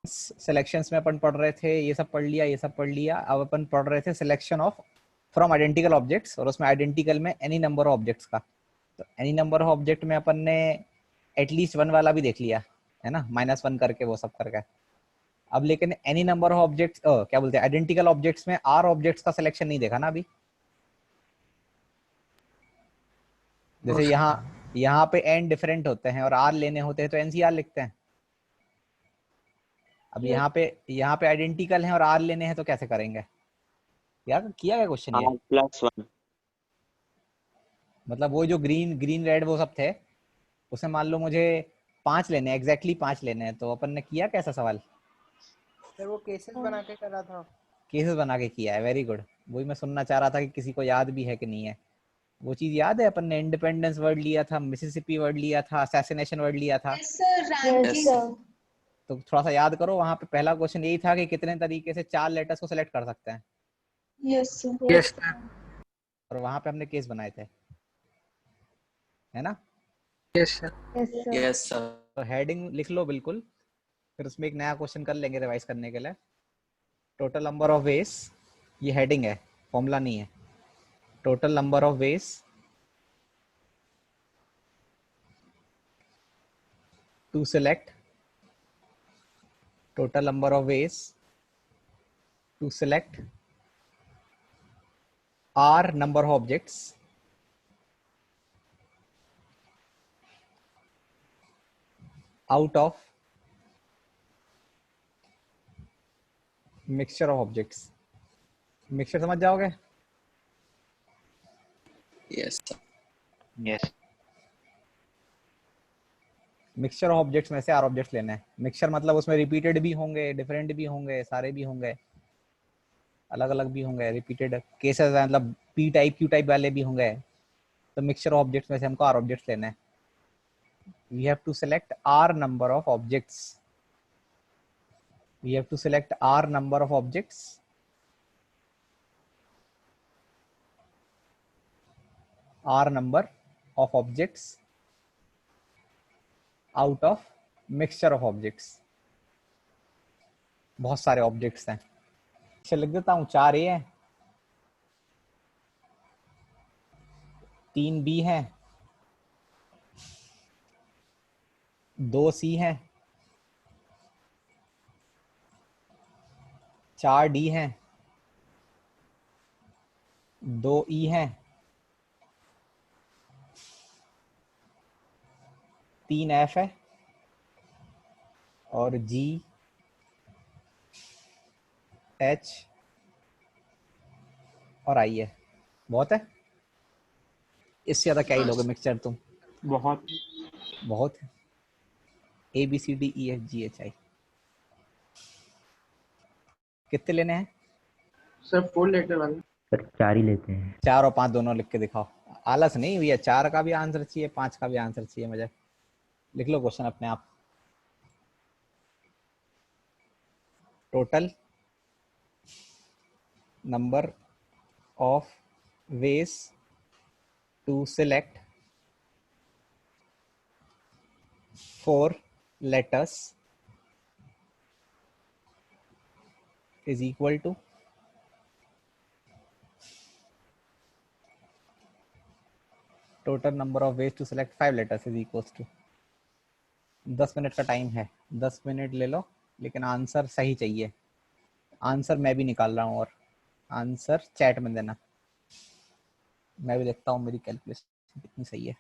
सिलेक्शंस में अपन पढ़ रहे थे, ये सब पढ़ लिया, ये सब पढ़ लिया। अब अपन पढ़ रहे the selection of from identical objects, और उसमें आइडेंटिकल में एनी नंबर ऑफ ऑब्जेक्ट्स का। तो एनी नंबर ऑफ ऑब्जेक्ट में अपन ने एटलीस्ट वन वाला भी देख लिया है ना, -1 करके वो सब करके। अब लेकिन एनी नंबर ऑफ ऑब्जेक्ट्स, क्या बोलते हैं, आइडेंटिकल ऑब्जेक्ट्स में आर ऑब्जेक्ट्स का सिलेक्शन नहीं देखा ना अभी। जैसे यहाँ पे एन डिफरेंट होते हैं और आर लेने होते हैं तो एनसीआर लिखते हैं। अब यहाँ पे आइडेंटिकल हैं और आर लेने हैं तो कैसे करेंगे? यार किया गया क्वेश्चन ये? R+1। मतलब वो जो ग्रीन रेड वो सब थे, उसमें मान लो मुझे 5 लेने हैं, एग्जैक्टली 5 लेने हैं, तो अपन ने किया कैसा सवाल? सर वो केसेस बना के करा था। केसेस बना के किया है, वेरी गुड। वही मैं सुनना चाह रहा था कि किसी को याद भी है कि नहीं है। वो चीज याद है, अपन ने इंडिपेंडेंस वर्ड लिया था, मिसिसिपी वर्ड लिया था, असैसिनेशन वर्ड लिया था। तो थोड़ा सा याद करो, वहां पे पहला क्वेश्चन यही था कि कितने तरीके से 4 लेटर्स को सिलेक्ट कर सकते हैं। Yes sir. और वहां पे हमने केस बनाए थे, है ना? Yes sir. Yes sir. तो हेडिंग लिख लो बिल्कुल, फिर उसमें एक नया क्वेश्चन कर लेंगे रिवाइज करने के लिए। टोटल नंबर ऑफ वेज, ये हेडिंग है, फॉर्मूला नहीं है। Total number of ways to select, total number of ways to select r number of objects out of mixture of objects। Mixture समझ जाओगे? Yes, sir. Yes mixture of objects में से are objects लेने हैं। Mixture मतलब उसमें repeated भी होंगे, डिफरेंट भी होंगे, सारे भी होंगे, अलग अलग भी होंगे, रिपीटेड केसेस मतलब पी टाइप क्यू टाइप वाले भी होंगे। तो मिक्सचर ऑफ ऑब्जेक्ट्स में से हमको आर ऑब्जेक्ट्स लेने हैं। We have to select r number of objects, we have to select r number of objects out of mixture of objects। बहुत सारे ऑब्जेक्ट्स हैं, चल लिख देता हूँ। 4 ए है, 3 बी है, 2 सी है, 4 डी है, 2 ई है, 3 एफ है और जी एच और आई है। बहुत है, इससे ज्यादा क्या ही लोगे मिक्सचर तुम? बहुत बहुत है। A B C D E F G H I. कितने लेने हैं? सर 4 लेटर वाले। सर 4 ही लेते हैं। 4 और 5 दोनों लिख के दिखाओ। आलस नहीं भैया, 4 का भी आंसर चाहिए, 5 का भी आंसर चाहिए मुझे। लिख लो क्वेश्चन अपने आप। Total number of ways to select 4 letters is equal to total number of ways to select 5 letters is equals to। 10 minute का टाइम है, 10 मिनट ले लो, लेकिन आंसर सही चाहिए। आंसर मैं भी निकाल रहा हूँ और आंसर चैट में देना। मैं भी देखता हूँ मेरी कैलकुलेशन कितनी सही है।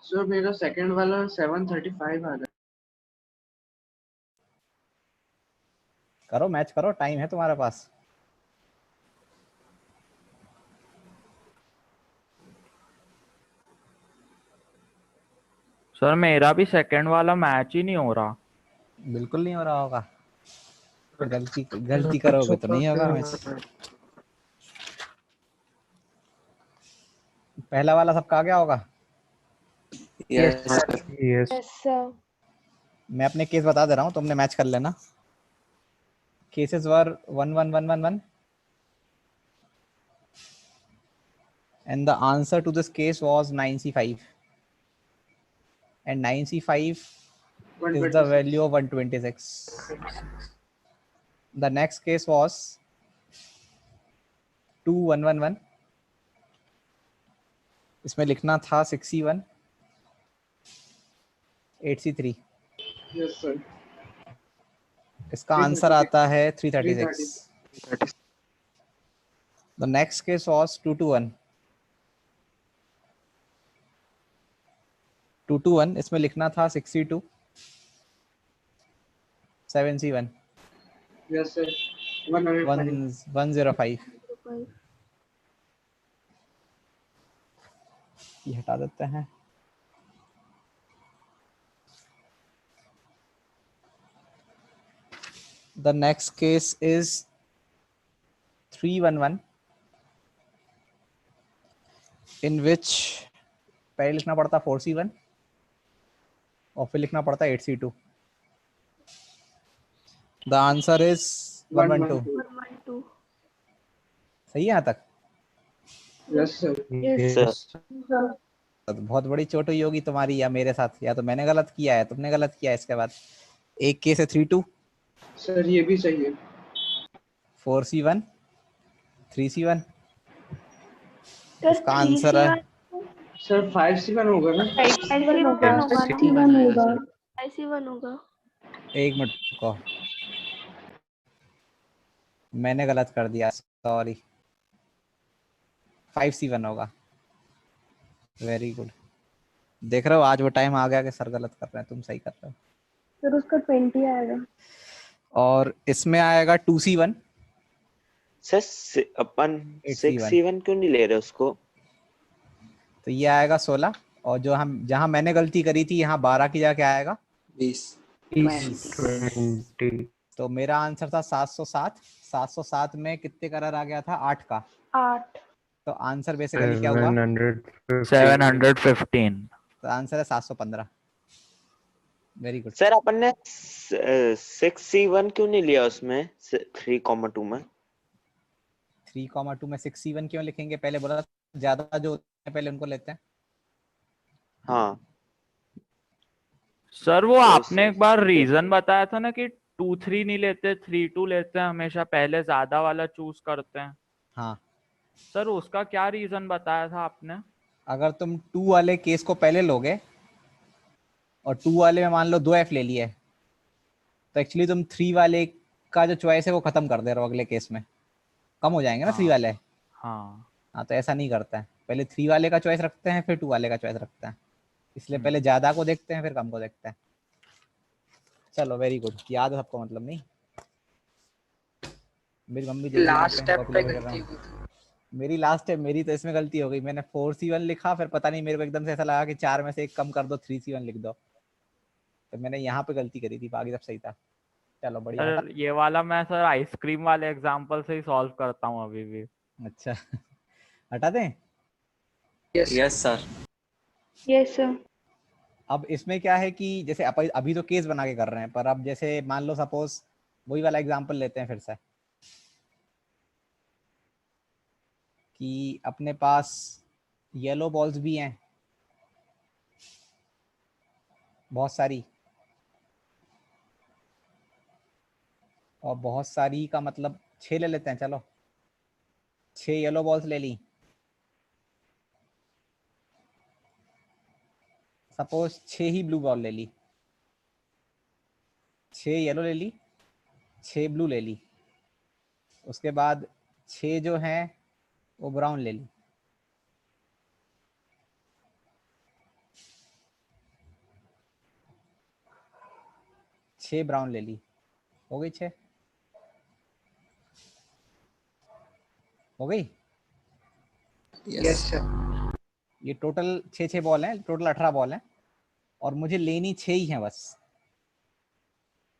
सर मेरा सेकंड वाला 735 आ गया। करो मैच करो, टाइम है तुम्हारे पास। सर मेरा भी सेकंड वाला मैच ही नहीं हो रहा। बिल्कुल नहीं हो रहा होगा, गलती करोगे तो नहीं होगा मैच। पहला वाला सबका आ गया होगा। Yes sir. Yes. Yes sir. मैं अपने केस बता दे रहा हूँ, तुमने मैच कर लेना। Cases were 11111 and the answer to this case was 9C5 and 9C5 is the value of 126. The next case was 2111, इसमें लिखना था 6C1 8C3। Yes sir. इसका आंसर आता है 336। The next case was 221। 221 इसमें लिखना था 6C2 7C1 यस सर। 105। ये हटा देते हैं। The next case is 311 in which पहले लिखना पड़ता 4C1 और फिर लिखना पड़ता 8C2। The answer is 112। 112। सही है यहाँ तक? Yes sir. तो बहुत बड़ी चोट हुई होगी तुम्हारी या मेरे साथ, या तो मैंने गलत किया है तुमने गलत किया है। इसके बाद एक केस है 32। सर ये भी सही है। 4C1 3C1 सर इसका आंसर है सर 5C1 होगा ना? 5C1 होगा। एक मिनट रुको, मैंने गलत कर दिया, सॉरी। 5C1 होगा। Very good. देख रहे हो आज वो टाइम आ गया कि सर गलत कर रहे हैं, तुम सही कर रहे हो। सर उसका 20 आएगा। और इसमें आएगा 2C1 सर अपन 6C1 क्यों नहीं ले रहे उसको? तो ये आएगा 16 और जो हम जहां मैंने गलती करी थी यहाँ 12 की जगह क्या आएगा 20। 20। तो मेरा आंसर था 707। 707 में कितने कलर आ गया था? 8 का। 8। तो आंसर बेसिकली क्या हुआ? 715। तो आंसर है 715। Very good. सर अपन ने 6C1 क्यों नहीं लिया उसमें 3,2 में? 3,2 में 6C1 क्यों लिखेंगे? पहले बोला ज्यादा जो होते हैं पहले उनको लेते हैं। हाँ सर वो तो आपने एक बार रीजन बताया था ना कि 2-3 नहीं लेते 3-2 लेते हैं, हमेशा पहले ज्यादा वाला चूज करते हैं। हाँ, सर उसका क्या रीजन बताया था आपने? अगर तुम 2 वाले केस को पहले लोगे और 2 वाले में मान लो 2F ले लिए तो एक्चुअली तुम 3 वाले का जो चॉइस है वो खत्म कर दे रहे हो, अगले केस में कम हो जाएंगे ना 3 वाले। हाँ हाँ, तो ऐसा नहीं करता है, पहले 3 वाले का चॉइस रखते हैं फिर 2 वाले का चॉइस रखते हैं, इसलिए पहले ज्यादा को देखते हैं फिर कम को देखते हैं। चलो वेरी गुड, याद है सबको मतलब नहीं। मेरी मम्मी देख लास्ट स्टेप पे गलती हुई थी। मेरी लास्ट है, मेरी तो इसमें गलती हो गई। मैंने 4C1 लिखा, फिर पता नहीं मेरे को एकदम से ऐसा लगा कि 4 में से एक कम कर दो 3C1 लिख दो, तो मैंने यहाँ पे गलती करी थी, बाकी सब सही था। चलो बढ़िया। सर ये वाला मैं सर आइसक्रीम वाले एग्जांपल से ही सॉल्व करता हूँ अभी भी। अच्छा हटा दें। Yes sir. Yes sir. अब इसमें क्या है कि जैसे अभी तो केस बना के कर रहे हैं, पर अब जैसे मान लो सपोज वही वाला एग्जांपल लेते हैं फिर से कि अपने पास येलो बॉल्स भी हैं बहुत सारी, और बहुत सारी का मतलब 6 ले लेते हैं। चलो 6 येलो बॉल्स ले ली, सपोज 6 ही ब्लू बॉल ले ली, 6 येलो ले ली, 6 ब्लू ले ली, उसके बाद 6 जो हैं वो ब्राउन ले ली। 6 ब्राउन ले ली, हो गई 6, हो गई। Yes sir. ये टोटल 6 बॉल हैं, टोटल 18 बॉल हैं और मुझे लेनी 6 ही हैं बस,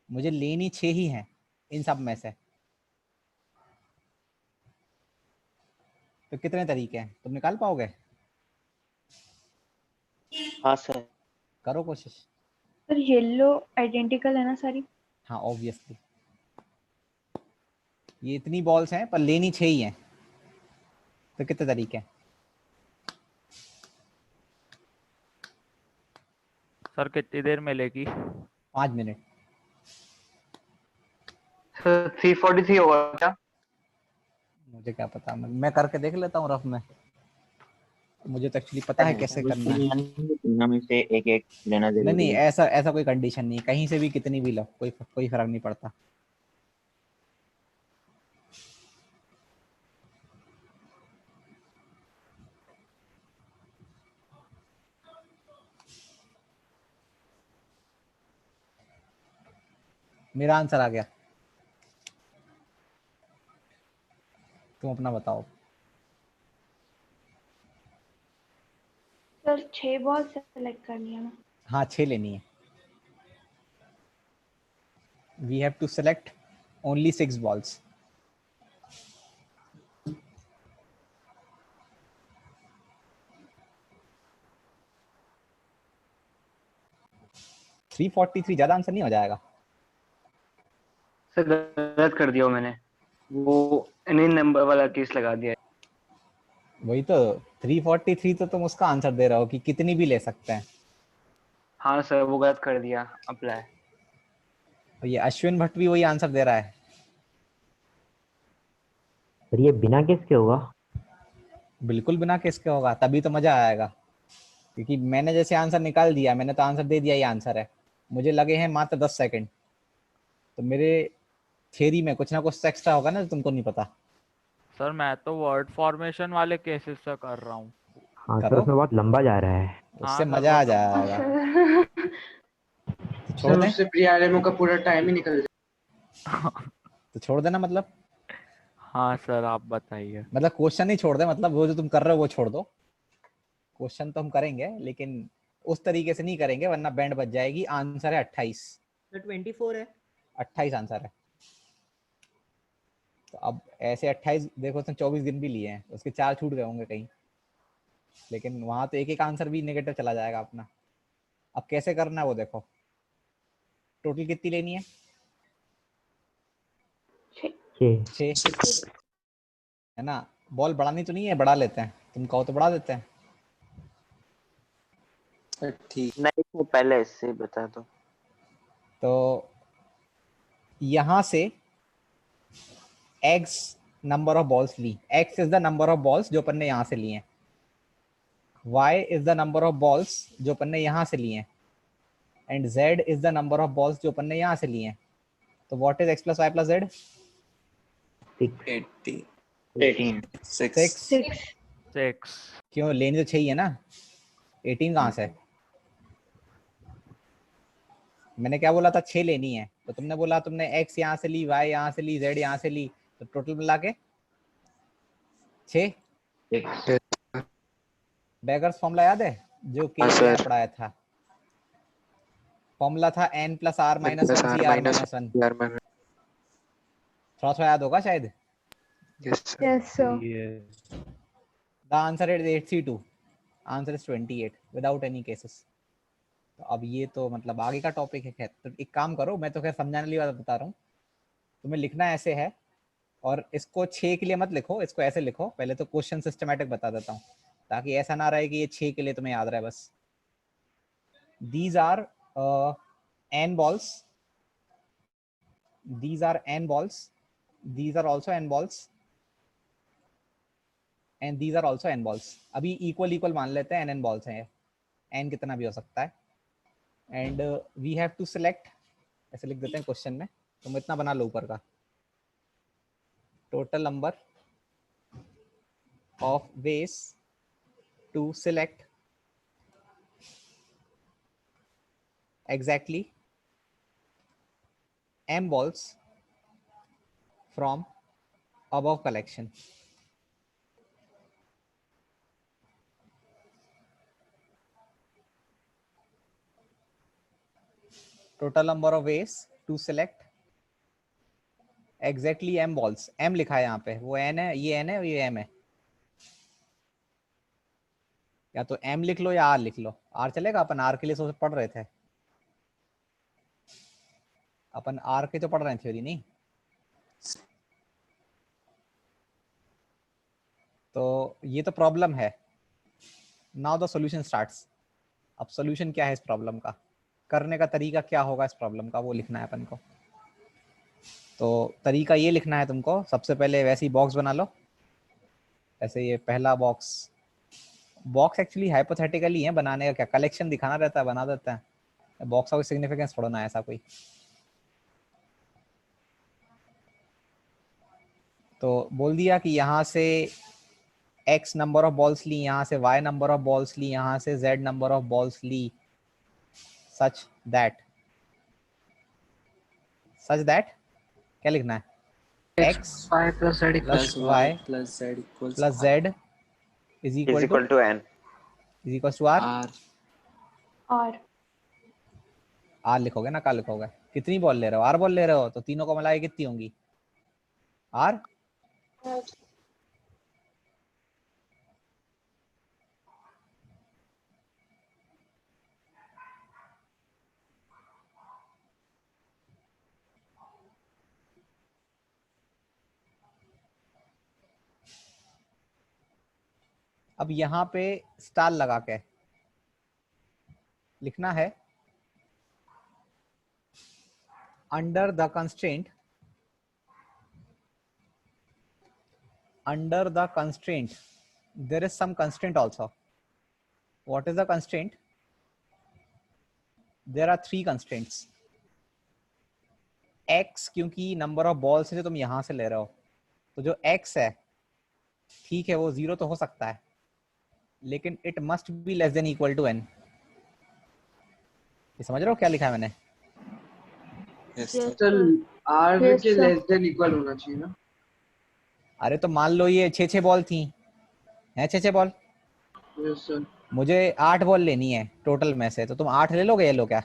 मुझे लेनी 6 ही हैं इन सब में से। तो कितने तरीके हैं, तुम निकाल पाओगे? हाँ सर। करो कोशिश। सर येलो आइडेंटिकल है ना सारी? हाँ ऑब्वियसली, ये इतनी बॉल्स हैं पर लेनी 6 ही हैं, तो कितने तरीके हैं? सर कितनी देर मिलेगी? 5 मिनट। सर 343 होगा क्या? मुझे क्या पता, मैं करके देख लेता हूँ रफ में, मुझे तो एक्चुअली पता है कैसे करना है। तीनों में से एक एक लेना नहीं जरूरी नहीं, है। ऐसा ऐसा कोई कंडीशन नहीं, कहीं से भी कितनी भी लो, कोई फर्क नहीं पड़ता। मेरा आंसर आ गया, तुम अपना बताओ। सर 6 बॉल सेलेक्ट करनी है ना? हाँ 6 लेनी है, we have to select only 6 balls. Three 43 ज्यादा आंसर नहीं हो जाएगा? सर गलत कर दिया मैंने, वो इन्हीं नंबर वाला केस लगा दिया है। वही तो, 343 तो तुम उसका आंसर दे रहे हो कि कितनी भी ले सकते हैं। हाँ सर वो गलत कर दिया अप्लाई। और ये अश्विन भट्ट भी वही आंसर दे रहा है। सर ये बिना किसके होगा? बिल्कुल बिना किसके होगा, तभी तो मजा आएगा, क्योंकि मैंने जैसे आंसर निकाल दिया, मैंने तो आंसर दे दिया, ये आंसर है, मुझे लगे हैं मात्र 10 सेकंड, तो मेरे थ्योरी में कुछ ना कुछ एक्स्ट्रा होगा ना, जो तुमको नहीं पता। सर मैं तो वर्ड फॉर्मेशन वाले केसेस से कर रहा हूँ। हाँ सर करो, उसमें बहुत लंबा जा रहा है। उससे हाँ सर मजा आ बहुत लंबा। जाएगा। सर तो छोड़ सर दें, उससे प्रियालेमो का पूरा टाइम ही निकल जाए। तो छोड़ देना, हाँ सर आप बताइए। मतलब क्वेश्चन ही छोड़ दे, मतलब वो जो तुम कर रहे हो वो छोड़ दो, क्वेश्चन तो हम करेंगे लेकिन उस तरीके से नहीं करेंगे वरना बैंड बज जाएगी। आंसर है 28। तो 24 है। 28 आंसर है। तो अब ऐसे 28 देखो, उसने 24 दिन भी लिए हैं, उसके 4 छूट गए होंगे कहीं, लेकिन वहां तो एक एक आंसर भी नेगेटिव चला जाएगा अपना। अब कैसे करना है वो देखो, टोटल कितनी लेनी है? 6 है ना। बॉल बढ़ानी तो नहीं है, बढ़ा लेते हैं, तुम कहो तो बढ़ा देते हैं। ठीक। नहीं तो पहले इससे बता दो। तो यहां से x नंबर ऑफ बॉल्स ली, x is the number of balls जो अपन ने यहां से लिए हैं, y is the number of balls जो अपन ने यहां से लिए हैं, and z is the number of balls जो अपन ने यहां से लिए हैं। तो what is x plus y plus z? 6। क्यों, लेनी तो 6 ही है ना, 18 कहां से? मैंने क्या बोला था, 6 लेनी है, तो तुमने बोला तुमने x यहाँ से ली, y यहाँ से ली, z यहाँ से ली, तो टोटल मिला के 6। बेगर्स फॉर्मूला याद है जो के यहाँ पढ़ाया था? फॉर्मूला था n plus r minus 1 C r minus 1। थोड़ा थोड़ा याद होगा शायद। Yes sir. The answer is 8C2, answer is 28 without any cases. तो अब ये तो मतलब आगे का टॉपिक है। खैर, तो एक काम करो, मैं तो खैर समझाने वाली बात बता रहा हूँ, तुम्हें लिखना ऐसे है, और इसको 6 के लिए मत लिखो, इसको ऐसे लिखो। पहले तो क्वेश्चन सिस्टमैटिक बता देता हूँ, ताकि ऐसा ना रहे कि ये 6 के लिए तुम्हें याद रहे बस। These are n balls. These are n balls. These are also n balls. And these are also n balls. अभी इक्वल इक्वल मान लेते हैं, n balls हैं, n कितना भी हो सकता है। And we have to select, ऐसे लिख देते हैं क्वेश्चन में, तुम इतना बना लो ऊपर का, total number of ways to select exactly m balls from above collection. Total number of ways to select exactly m balls. m लिखा है यहाँ पे, वो n है, ये n है, ये m है. या तो m लिख लो या r लिख लो. r चलेगा, अपन r के लिए सोच पढ़ रहे थे, अपन r के तो पढ़ रहे हैं थ्योरी, नहीं? तो ये तो प्रॉब्लम है. Now the solution starts. अब सॉल्यूशन क्या है इस प्रॉब्लम का, करने का तरीका क्या होगा इस प्रॉब्लम का, वो लिखना है अपन को. तो तरीका ये लिखना है तुमको. सबसे पहले वैसी बॉक्स बना लो. ऐसे ये पहला बॉक्स एक्चुअली हाइपोथेटिकली है, बनाने का क्या, कलेक्शन दिखाना रहता है, बना देता है. बॉक्स का कोई सिग्निफिकेंस थोड़ा ना है ऐसा कोई. तो बोल दिया कि यहाँ से x नंबर ऑफ बॉल्स ली, यहाँ से y नंबर ऑफ बॉल्स ली, यहाँ से z नंबर ऑफ बॉल्स ली, सच दैट क्या लिखना है, x y plus z plus y plus z equals plus z is equal to n is equals to r. और r लिखोगे ना, क्या लिखोगे, कितनी बॉल ले रहे हो, r बॉल ले रहे हो तो तीनों को मिला के कितनी होंगी, r. अब यहाँ पे स्टार लगा के लिखना है, under the constraint there is some constraint also. What is the constraint? There are 3 constraints. x, क्योंकि नंबर ऑफ बॉल्स है जो तुम यहां से ले रहे हो, तो जो x है ठीक है वो 0 तो हो सकता है, लेकिन it must be less than equal to n. ये समझ रहे हो क्या लिखा है मैंने? r के लेस देन इक्वल होना चाहिए ना. अरे तो मान लो ये 6 बॉल थी, है 6 बॉल. Yes sir. मुझे 8 बॉल लेनी है टोटल में से, तो तुम 8 ले लोगे, ये लो क्या?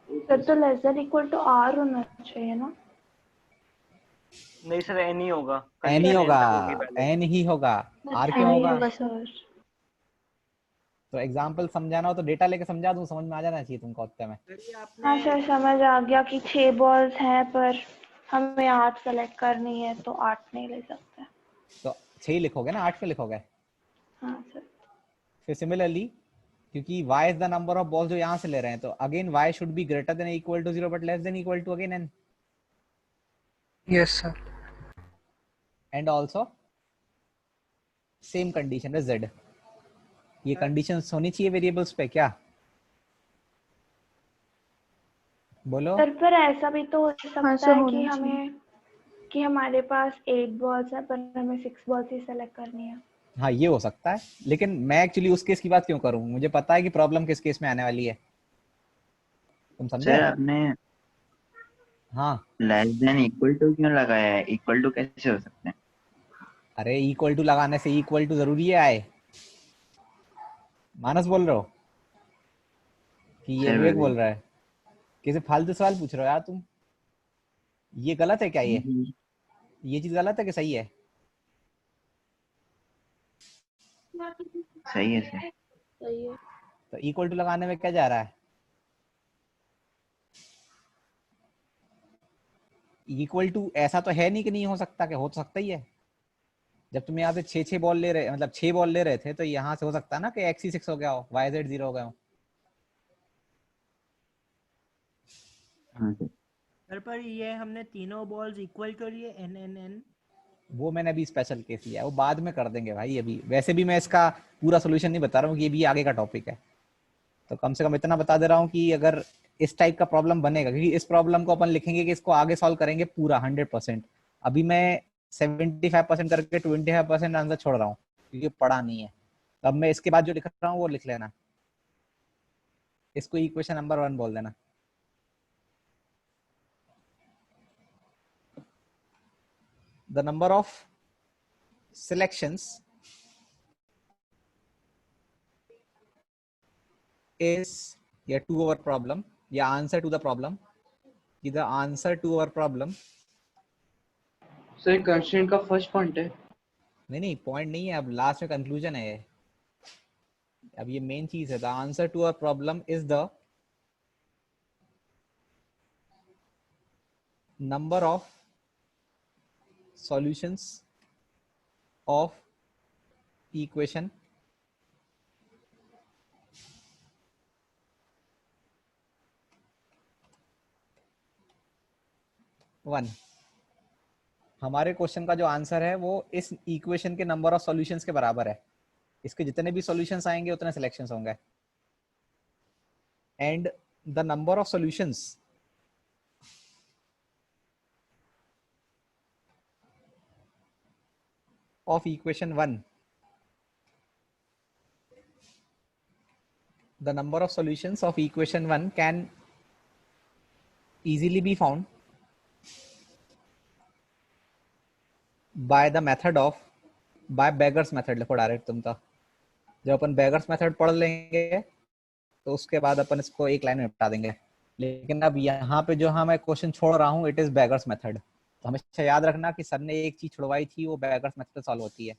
सर तो less than equal to r होना चाहिए ना. नहीं सर n ही होगा. n ही होगा, n ही होगा, r क्यों होगा? सर तो एग्जांपल समझाना हो तो डेटा लेके समझा दूं, समझ में आ जाना चाहिए तुमको उत्तर में. हाँ सर समझ आ गया कि 6 बॉल्स हैं पर हमें 8 सेलेक्ट करनी है तो 8 नहीं ले सकते. तो 6 लिखोगे ना, 8 क्यों लिखोगे? हाँ सर. फिर सिमिलरली क्योंकि y is the number of balls जो यहाँ से ले रहे हैं, तो again y should be greater than equal to 0 but less than equal to again n. Yes sir. And also same condition है z. ये कंडीशंस होनी चाहिए वेरिएबल्स पे, क्या बोलो? सर पर ऐसा भी तो हो सकता है कि हमारे पास 8 बॉल्स है पर हमें 6 बॉल्स ही सेलेक्ट करनी है. हाँ ये हो सकता है, लेकिन मैं एक्चुअली उस केस की बात क्यों करूं, मुझे पता है कि प्रॉब्लम किस केस में आने वाली है. तुम समझे? सर आपने हाँ लेस देन इक्वल टू क्यों लगाया है? इक्वल टू कैसे हो सकते हैं? अरे इक्वल टू लगाने से इक्वल टू जरूरी है आए? मानस बोल रहे हो कि ये विवेक बोल रहा है? किसी फालतू सवाल पूछ रहे हो यार तुम. ये गलत है क्या? ये चीज गलत है कि सही है? सही है सर. सही है. तो इक्वल टू लगाने में क्या जा रहा है? इक्वल टू ऐसा तो है नहीं कि नहीं हो सकता, कि हो तो सकता ही है. जब तुम यहाँ से 6 बॉल ले रहे, मतलब 6 बॉल ले रहे थे, तो यहाँ से हो सकता है ना कि x 6 हो गया हो, y z 0 हो गया हो. हाँ सर. सर पर ये हमने तीनों बॉल्स इक्वल कर लिए n. वो मैंने अभी स्पेशल केस लिया है, वो बाद में कर देंगे भाई. अभी वैसे भी मैं इसका पूरा सोल्यूशन नहीं बता रहा हूँ कि ये भी आगे का टॉपिक है, तो कम से कम इतना बता दे रहा हूँ कि अगर इस टाइप का प्रॉब्लम बनेगा, क्योंकि इस प्रॉब्लम को अपन लिखेंगे कि इसको आगे सॉल्व करेंगे पूरा 100%. अभी मैं 75% करके 25% आंसर छोड़ रहा हूँ क्योंकि पढ़ा नहीं है. तो अब मैं इसके बाद जो लिख रहा हूँ वो लिख लेना, इसको इक्वेशन नंबर 1 बोल देना. the number of selections is या to our problem या answer to the problem, the answer to our problem. Sir constraint का फर्स्ट पॉइंट है। नहीं पॉइंट नहीं है, अब लास्ट में कंक्लूजन है ये। अब ये मेन चीज है, the answer to our problem is the number of solutions of equation one. हमारे क्वेश्चन का जो आंसर है वो इस इक्वेशन के नंबर ऑफ सॉल्यूशंस के बराबर है। इसके जितने भी सॉल्यूशंस आएंगे उतने सिलेक्शंस होंगे। And the number of solutions of equation 1, the number of solutions of equation 1 can easily be found by the method of by Beggar's method। लिखो डायरेक्ट तुम तो, जब अपन Beggar's method पढ़ लेंगे तो उसके बाद अपन इसको एक लाइन में बता देंगे। लेकिन अब यहाँ पे जो मैं क्वेश्चन छोड़ रहा हूँ इट इज Beggar's method। तो हमेशा याद रखना कि सर ने एक चीज छुड़वाई थी, वो Beggar's method सॉल्व होती है।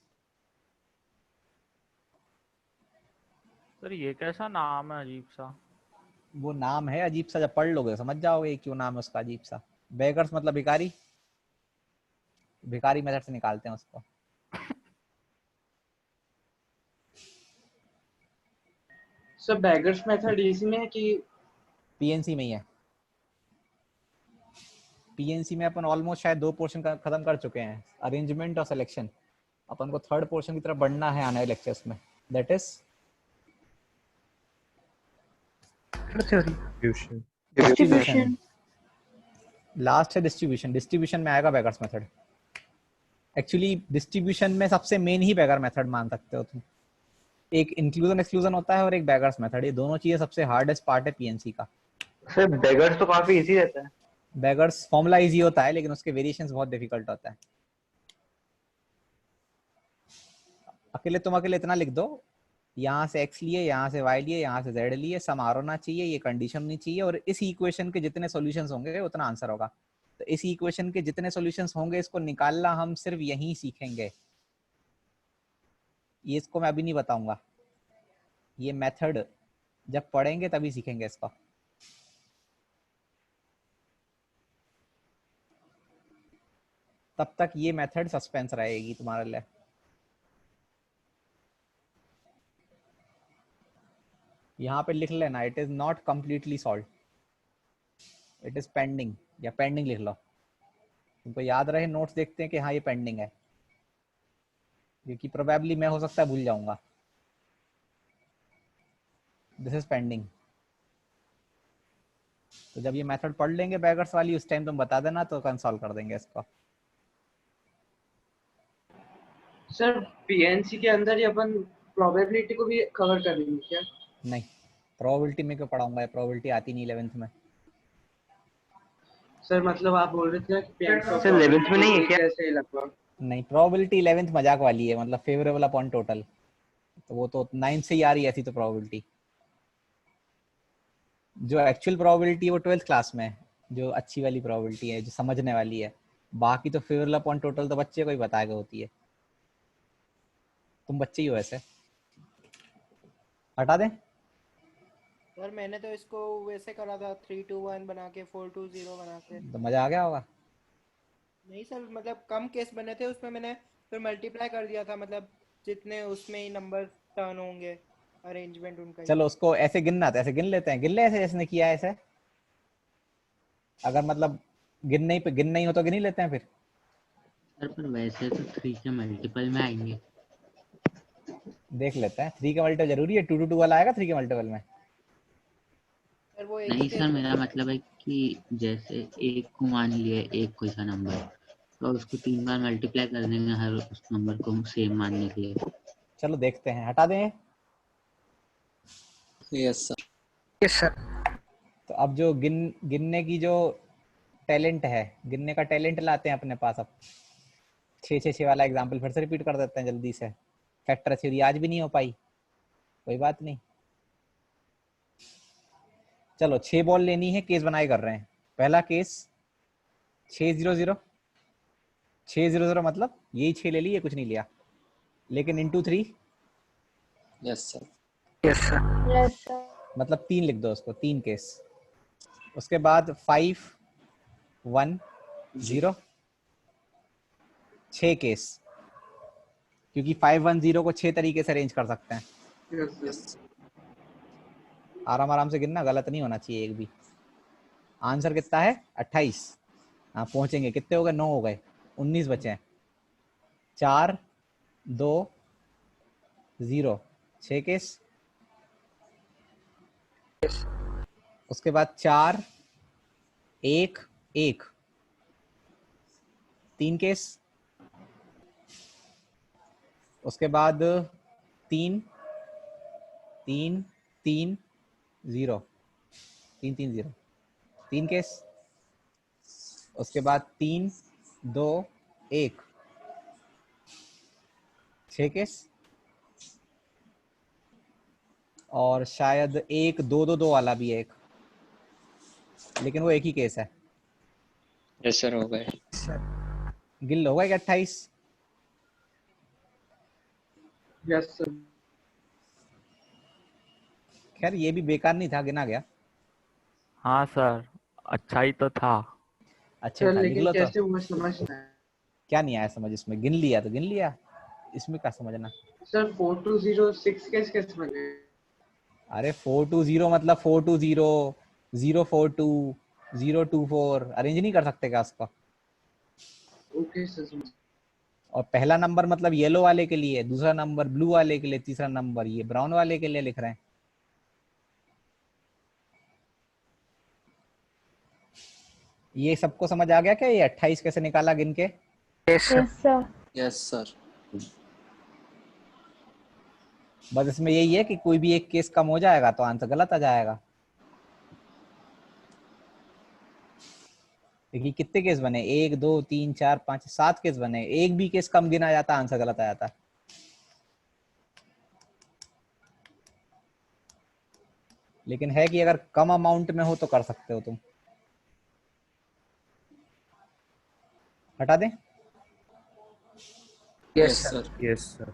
सर ये कैसा नाम है अजीब सा? वो नाम है अजीब सा, जब पढ़ लोगे समझ जाओगे क्यों नाम है उसका अजीब सा। बेगर्स मतलब भिखारी, भिखारी मेथड से निकालते हैं उसको। सर बैगर्स मेथड इसी में है कि पीएनसी में ही है। पीएनसी में अपन ऑलमोस्ट शायद 2 पोर्शन खत्म कर चुके हैं, अरेंजमेंट और सिलेक्शन। अपन को 3rd पोर्शन की तरफ बढ़ना है आने वाले लेक्चर्स में, दैट इज डिस्ट्रीब्यूशन। लास्ट है डिस्ट्रीब्यूशन। डिस्ट्रीब्यूशन में आएगा बेगर्स मेथड। एक्चुअली डिस्ट्रीब्यूशन में सबसे मेन ही बेगर मेथड मान सकते हो तुम। एक इंक्लूजन एक्सक्लूजन होता है और एक बेगर्स मेथड, ये दोनों चीजें सबसे हार्डेस्ट पार्ट है पीएनसी का। सर बेगर्स तो काफी इजी रहता है। बेगर्स फॉर्मूला इजी होता है लेकिन उसके वेरिएशंस बहुत डिफिकल्ट होता है। तुम अकेले इतना लिख दो, यहाँ से x लिए, यहाँ से y लिए, यहाँ से z लिए, सम आर होना चाहिए, ये कंडीशन होनी चाहिए, और इस इक्वेशन के जितने सॉल्यूशंस होंगे उतना आंसर होगा। तो इस इक्वेशन के जितने सॉल्यूशंस होंगे इसको निकालना हम सिर्फ यहीं सीखेंगे। ये इसको मैं अभी नहीं बताऊंगा, ये मेथड जब पढ़ेंगे तभी सीखेंगे इसको। तब तक ये मेथड सस्पेंस रहेगी तुम्हारे लिए। यहाँ पे लिख लेना it is not completely solve, it is pending, या पेंडिंग लिख लो। तुमको याद रहे, नोट्स देखते हैं कि हाँ ये पेंडिंग है, क्योंकि प्रोबेबली मैं हो सकता है भूल जाऊंगा। This is pending. तो जब ये मेथड पढ़ लेंगे बेगर्स वाली, उस टाइम तुम बता देना तो कंसोल्व कर देंगे इसको। सर पीएनसी के अंदर ही अपन प्रोबेबिलिटी को भी कवर कर लेंगे क्या? नहीं, प्रोबेबिलिटी में क्यों पढ़ाऊंगा, प्रोबेबिलिटी आती नहीं 11th में। सर मतलब आप बोल रहे थे कि सर 11th में नहीं है क्या? कैसे लगभग नहीं, प्रोबेबिलिटी 11th मजाक वाली है, मतलब फेवरेबल अपॉन टोटल, तो वो तो 9th से ही आ रही है ऐसी तो प्रोबेबिलिटी। जो एक्चुअल प्रोबेबिलिटी है वो 12th क्लास में है, जो अच्छी वाली प्रोबेबिलिटी है, जो समझने वाली है। बाकी तो फेवरेबल अपॉन टोटल तो बच्चे को ही बताएगा होती है। तुम बच्चे ही हो ऐसे, हटा दें। सर मैंने तो इसको वैसे करा था 3 2 1 बना के 4 2 0 बना के। तो मजा आ गया होगा। नहीं सर, मतलब कम केस बने थे उसमें, मैंने फिर मल्टीप्लाई कर दिया था, मतलब जितने उसमें ही नंबर टर्न होंगे अरेंजमेंट उनका। चलो उसको ऐसे गिनना, तो ऐसे गिन लेते हैं, गिन ले ऐसे जैसे किया है ऐसे। अगर मतलब गिन नहीं हो तो गिन ही लेते हैं फिर। सर पर वैसे तो 3 के मल्टीपल में आएंगे। देख लेते हैं, 3 का मल्टीपल जरूरी है? 2 2 2 वाला आएगा 3 के मल्टीपल में? सर वो नहीं सर, मेरा मतलब है कि जैसे एक को मान लिया एक कोई सा नंबर, तो उसको 3 बार मल्टीप्लाई कर देंगे हर उस नंबर को सेम मानने के लिए। चलो देखते हैं, हटा दें। Yes sir. Yes sir. तो अब जो गिनने की जो टैलेंट है, गिनने का टैलेंट लाते हैं अपने पास। अब छः छः छः वाला एग्जाम्पल फिर से रिपीट कर देते हैं जल्दी से। फैक्टर थ्योरी आज भी नहीं हो पाई, कोई बात नहीं। चलो 6 बॉल लेनी है, केस बनाए कर रहे हैं। पहला केस 600, 600 मतलब यही 6 ले ली, ये कुछ नहीं लिया, लेकिन into 3 yes sir. Yes sir. Yes sir. मतलब 3 लिख दो उसको, 3 केस। उसके बाद 5 1 0 6 केस, क्योंकि 5 1 0 को 6 तरीके से अरेंज कर सकते हैं। यस आराम आराम से गिनना, गलत नहीं होना चाहिए एक भी। आंसर कितना है? 28। हाँ पहुंचेंगे। कितने हो गए? 9 हो गए, 19 बचे हैं। 4 2 0 6 केस। उसके बाद 4 1 1 3 केस। उसके बाद 3 3 3 0 3 3 0 3 केस। उसके बाद 3 2 1 6 केस। और शायद 1 2 2 2 वाला भी है एक, लेकिन वो एक ही केस है। यस सर हो गए। गिल होगा क्या 28? Yes sir. खैर ये भी बेकार नहीं था, गिना गया। हाँ सर, अच्छा ही तो था। अच्छा सर था, लिख लेकिन लो तो। कैसे हुआ समझ ना आया। क्या नहीं आया समझ इसमें? गिन लिया तो गिन लिया, इसमें क्या समझना। सर 4206 कैसे बने? अरे 420 मतलब 420 042 024 अरेंज नहीं कर सकते क्या उसको? ओके सर समझ। और पहला नंबर मतलब येलो वाले के लिए, दूसरा नंबर ब्लू वाले के लिए, तीसरा नंबर ये ब्राउन वाले के लिए लिख रहे हैं। ये सबको समझ आ गया क्या ये 28 कैसे निकाला गिन के? Yes sir. Yes sir. Yes sir. बस इसमें यही है कि कोई भी एक केस कम हो जाएगा तो आंसर गलत आ जाएगा। देखिए कितने केस बने? 1 2 3 4 5 7 केस बने। एक भी केस कम गिना जाता, आंसर गलत आ जाता। लेकिन है कि अगर कम अमाउंट में हो तो कर सकते हो तुम। हटा दें? Yes yes sir. Sir. Yes sir.